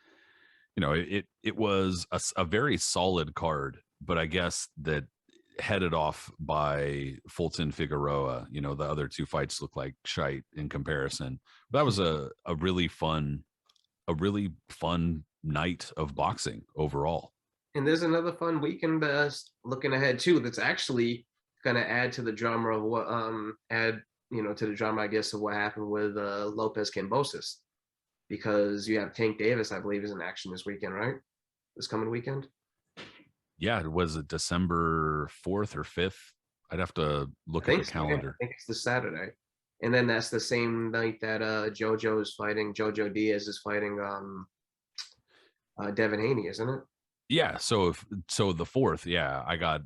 [SPEAKER 1] it was a very solid card, but I guess that headed off by Fulton Figueroa, the other 2 fights look like shite in comparison. That was a really fun night of boxing overall.
[SPEAKER 2] And there's another fun weekend looking ahead too. That's actually going to add to the drama of what to the drama, I guess, of what happened with Lopez Kambosos, because you have Tank Davis, I believe, is in action this weekend, right? This coming weekend.
[SPEAKER 1] Yeah, it was December 4th or 5th. I'd have to look at the calendar.
[SPEAKER 2] I think it's the Saturday. And then that's the same night that Jojo Diaz is fighting Devin Haney, isn't it?
[SPEAKER 1] Yeah, so the 4th, yeah, I got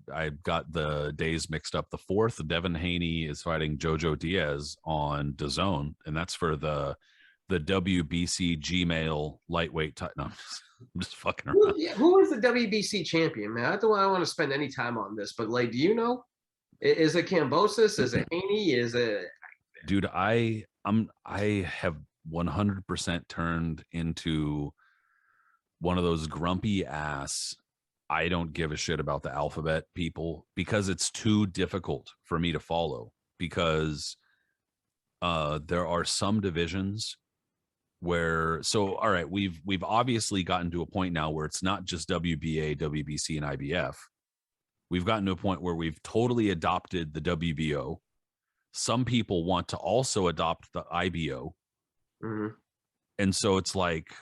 [SPEAKER 1] the days mixed up. The 4th, Devin Haney is fighting Jojo Diaz on DAZN, and that's for the the WBC Gmail lightweight title. No, I'm just fucking around.
[SPEAKER 2] Who is the WBC champion, man? I don't want to spend any time on this, but like, do you know? Is it Kambosos? Is it Haney? Is it?
[SPEAKER 1] Dude, I have 100% turned into one of those grumpy ass, I don't give a shit about the alphabet people, because it's too difficult for me to follow, because there are some divisions where, so all right, we've obviously gotten to a point now where it's not just WBA, WBC, and IBF. We've gotten to a point where we've totally adopted the WBO. Some people want to also adopt the IBO.
[SPEAKER 2] Mm-hmm.
[SPEAKER 1] And so it's like,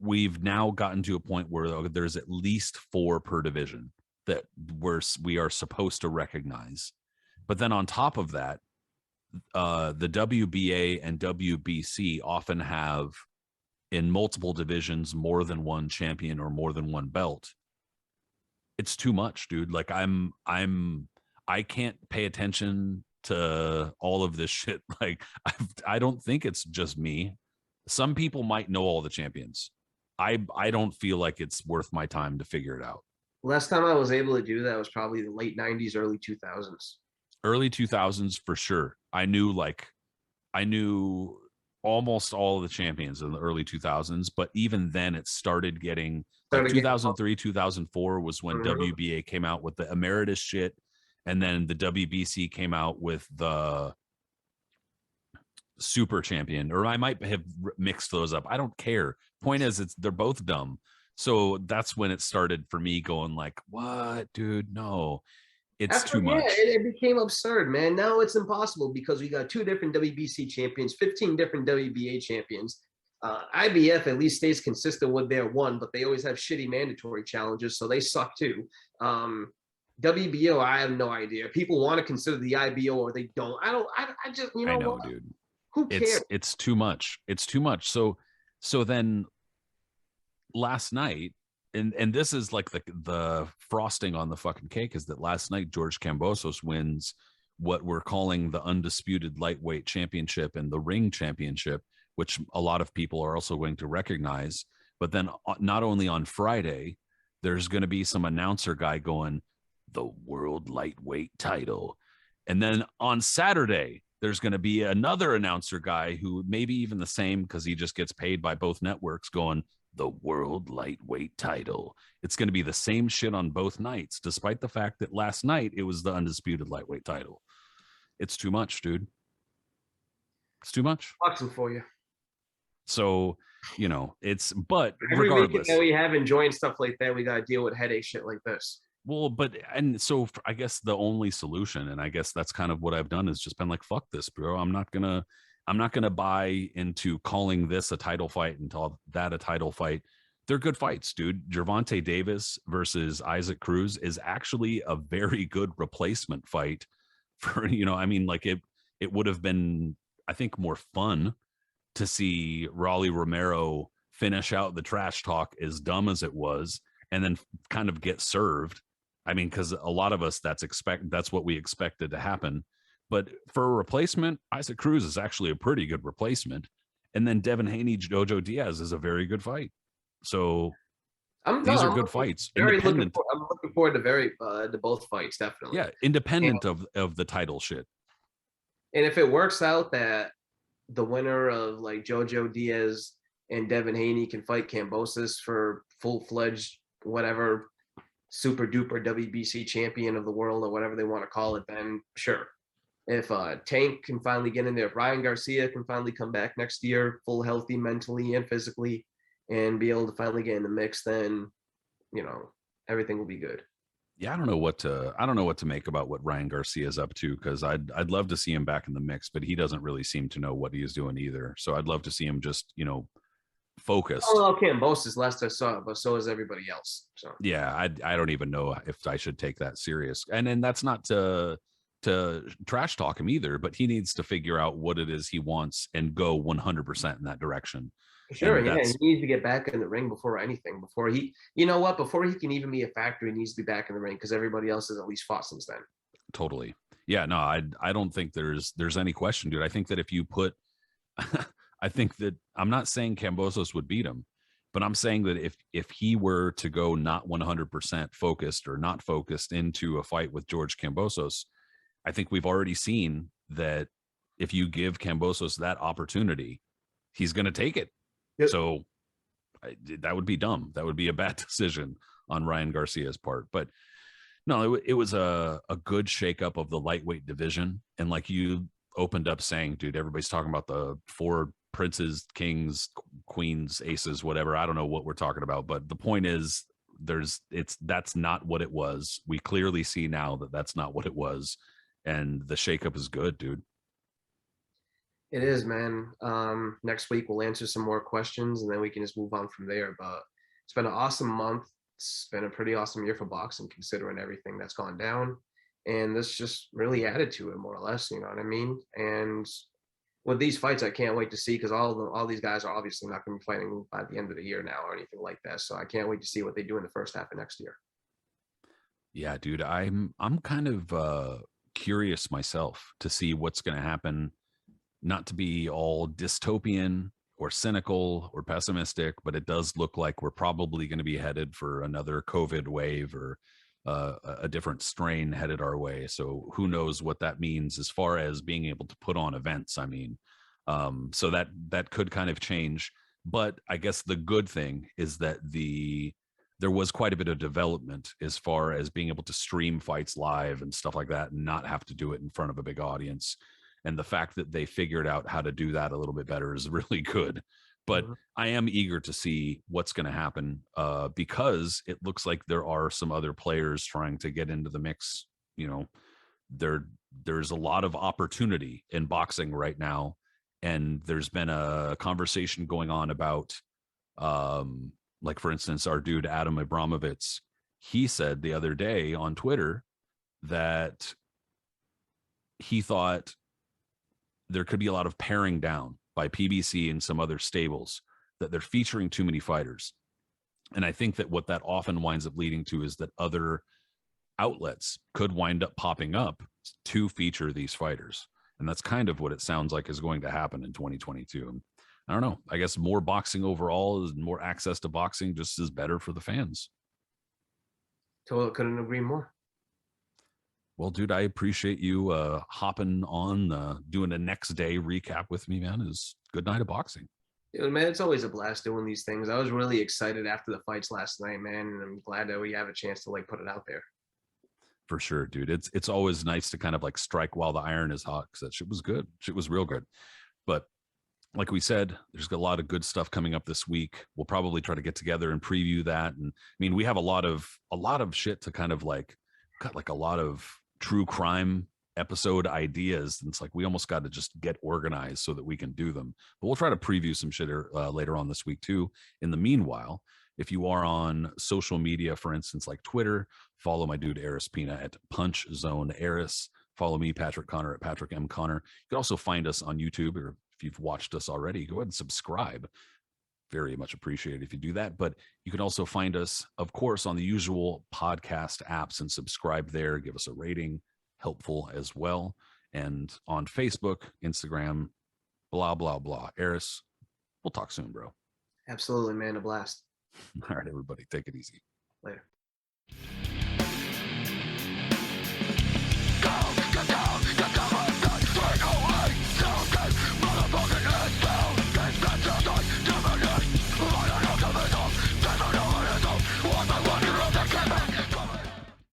[SPEAKER 1] we've now gotten to a point where there's at least 4 per division that we are supposed to recognize. But then on top of that, the WBA and WBC often have, in multiple divisions, more than one champion or more than one belt. It's too much, dude. Like I can't pay attention to all of this shit. Like I don't think it's just me. Some people might know all the champions. I don't feel like it's worth my time to figure it out.
[SPEAKER 2] Last time I was able to do that was probably the late 90s, early 2000s.
[SPEAKER 1] Early 2000s for sure. I knew almost all of the champions in the early 2000s, but even then it started getting like 2003, 2004 was when WBA came out with the emeritus shit, and then the WBC came out with the super champion, or I might have mixed those up. I don't care. Point is, they're both dumb. So that's when it started for me going like, what, dude? No, it's too much.
[SPEAKER 2] Yeah, it became absurd, man. Now it's impossible because we got 2 different WBC champions, 15 different WBA champions. IBF at least stays consistent with their one, but they always have shitty mandatory challenges, so they suck too. WBO, I have no idea. People want to consider the IBO or they don't. I just, you know,
[SPEAKER 1] I know,
[SPEAKER 2] what?
[SPEAKER 1] dude.
[SPEAKER 2] Who cares?
[SPEAKER 1] It's too much. It's too much. So then last night, and this is like the frosting on the fucking cake, is that last night George Kambosos wins what we're calling the undisputed lightweight championship and the ring championship, which a lot of people are also going to recognize. But then not only on Friday, there's going to be some announcer guy going, the world lightweight title. And then on Saturday, there's going to be another announcer guy who maybe even the same, because he just gets paid by both networks, going, the world lightweight title. It's going to be the same shit on both nights, despite the fact that last night it was the undisputed lightweight title. It's too much, dude. It's too much.
[SPEAKER 2] Boxing for you.
[SPEAKER 1] So, you know, but
[SPEAKER 2] every
[SPEAKER 1] regardless,
[SPEAKER 2] weekend that we have enjoying stuff like that, we got to deal with headache shit like this.
[SPEAKER 1] Well, and so I guess the only solution, and I guess that's kind of what I've done, is just been like, fuck this, bro. I'm not gonna buy into calling this a title fight and call that a title fight. They're good fights, dude. Gervonta Davis versus Isaac Cruz is actually a very good replacement fight for, you know, I mean, like it would have been, I think, more fun to see Raleigh Romero finish out the trash talk, as dumb as it was, and then kind of get served. I mean, because a lot of us, that's what we expected to happen. But for a replacement, Isaac Cruz is actually a pretty good replacement. And then Devin Haney, Jojo Diaz is a very good fight. So these are good fights.
[SPEAKER 2] I'm looking forward to both fights, definitely.
[SPEAKER 1] Yeah, independent of the title shit.
[SPEAKER 2] And if it works out that the winner of like Jojo Diaz and Devin Haney can fight Kambosos for full-fledged whatever super duper WBC champion of the world or whatever they want to call it, then sure. If Tank can finally get in there, if Ryan Garcia can finally come back next year, full healthy mentally and physically, and be able to finally get in the mix, then, you know, everything will be good.
[SPEAKER 1] Yeah, I don't know what to make about what Ryan Garcia is up to, because I'd love to see him back in the mix, but he doesn't really seem to know what he is doing either. So I'd love to see him just, you know, focused.
[SPEAKER 2] Oh, Kambosos last I saw it, but so is everybody else. So
[SPEAKER 1] yeah, I don't even know if I should take that serious. And then that's not to trash talk him either, but he needs to figure out what it is he wants and go 100% in that direction.
[SPEAKER 2] Sure, yeah, he needs to get back in the ring before anything. Before he can even be a factor, he needs to be back in the ring, because everybody else has at least fought since then.
[SPEAKER 1] Totally. Yeah, no, I don't think there's any question, dude. I think that if you put I think that I'm not saying Kambosos would beat him, but I'm saying that if he were to go not 100% focused or not focused into a fight with George Kambosos, I think we've already seen that if you give Kambosos that opportunity, he's going to take it. Yep. So that would be dumb. That would be a bad decision on Ryan Garcia's part. But no, it was a good shakeup of the lightweight division. And like you opened up saying, dude, everybody's talking about the 4 princes, kings, queens, aces, whatever. I don't know what we're talking about, but the point is that's not what it was. We clearly see now that that's not what it was. And the shakeup is good, dude.
[SPEAKER 2] It is, man. Next week we'll answer some more questions and then we can just move on from there. But it's been an awesome month. It's been a pretty awesome year for boxing considering everything that's gone down. And this just really added to it more or less, you know what I mean? And with these fights, I can't wait to see, because all these guys are obviously not going to be fighting by the end of the year now or anything like that. So I can't wait to see what they do in the first half of next year.
[SPEAKER 1] Yeah, dude, I'm kind of curious myself to see what's going to happen. Not to be all dystopian or cynical or pessimistic, but it does look like we're probably going to be headed for another COVID wave or a different strain headed our way. So who knows what that means as far as being able to put on events. I mean, so that could kind of change. But I guess the good thing is that there was quite a bit of development as far as being able to stream fights live and stuff like that and not have to do it in front of a big audience. And the fact that they figured out how to do that a little bit better is really good. But I am eager to see what's going to happen because it looks like there are some other players trying to get into the mix. You know, there's a lot of opportunity in boxing right now. And there's been a conversation going on about, like, for instance, our dude, Adam Abramovitz, he said the other day on Twitter that he thought there could be a lot of paring down by PBC and some other stables, that they're featuring too many fighters. And I think that what that often winds up leading to is that other outlets could wind up popping up to feature these fighters. And that's kind of what it sounds like is going to happen in 2022. And I don't know. I guess more boxing overall is more access to boxing just is better for the fans.
[SPEAKER 2] Totally couldn't agree more.
[SPEAKER 1] Well, dude, I appreciate you hopping on, doing a next day recap with me, man. It's good night of boxing.
[SPEAKER 2] Dude, man, it's always a blast doing these things. I was really excited after the fights last night, man, and I'm glad that we have a chance to like put it out there.
[SPEAKER 1] For sure, dude. It's always nice to kind of like strike while the iron is hot, because that shit was good. Shit was real good. But like we said, there's a lot of good stuff coming up this week. We'll probably try to get together and preview that. And I mean, we have a lot of shit to kind of like got like a lot of true crime episode ideas. And it's like we almost got to just get organized so that we can do them. But we'll try to preview some shit later on this week too. In the meanwhile, if you are on social media, for instance, like Twitter, follow my dude Aris Pina at Punch Zone Aris. Follow me, Patrick Connor, at Patrick M. Connor. You can also find us on YouTube, or if you've watched us already, go ahead and subscribe. Very much appreciated if you do that. But you can also find us, of course, on the usual podcast apps and subscribe there. Give us a rating, helpful as well. And on Facebook, Instagram, blah, blah, blah. Aris, we'll talk soon, bro.
[SPEAKER 2] Absolutely, man. A blast.
[SPEAKER 1] All right, everybody, take it easy.
[SPEAKER 2] Later.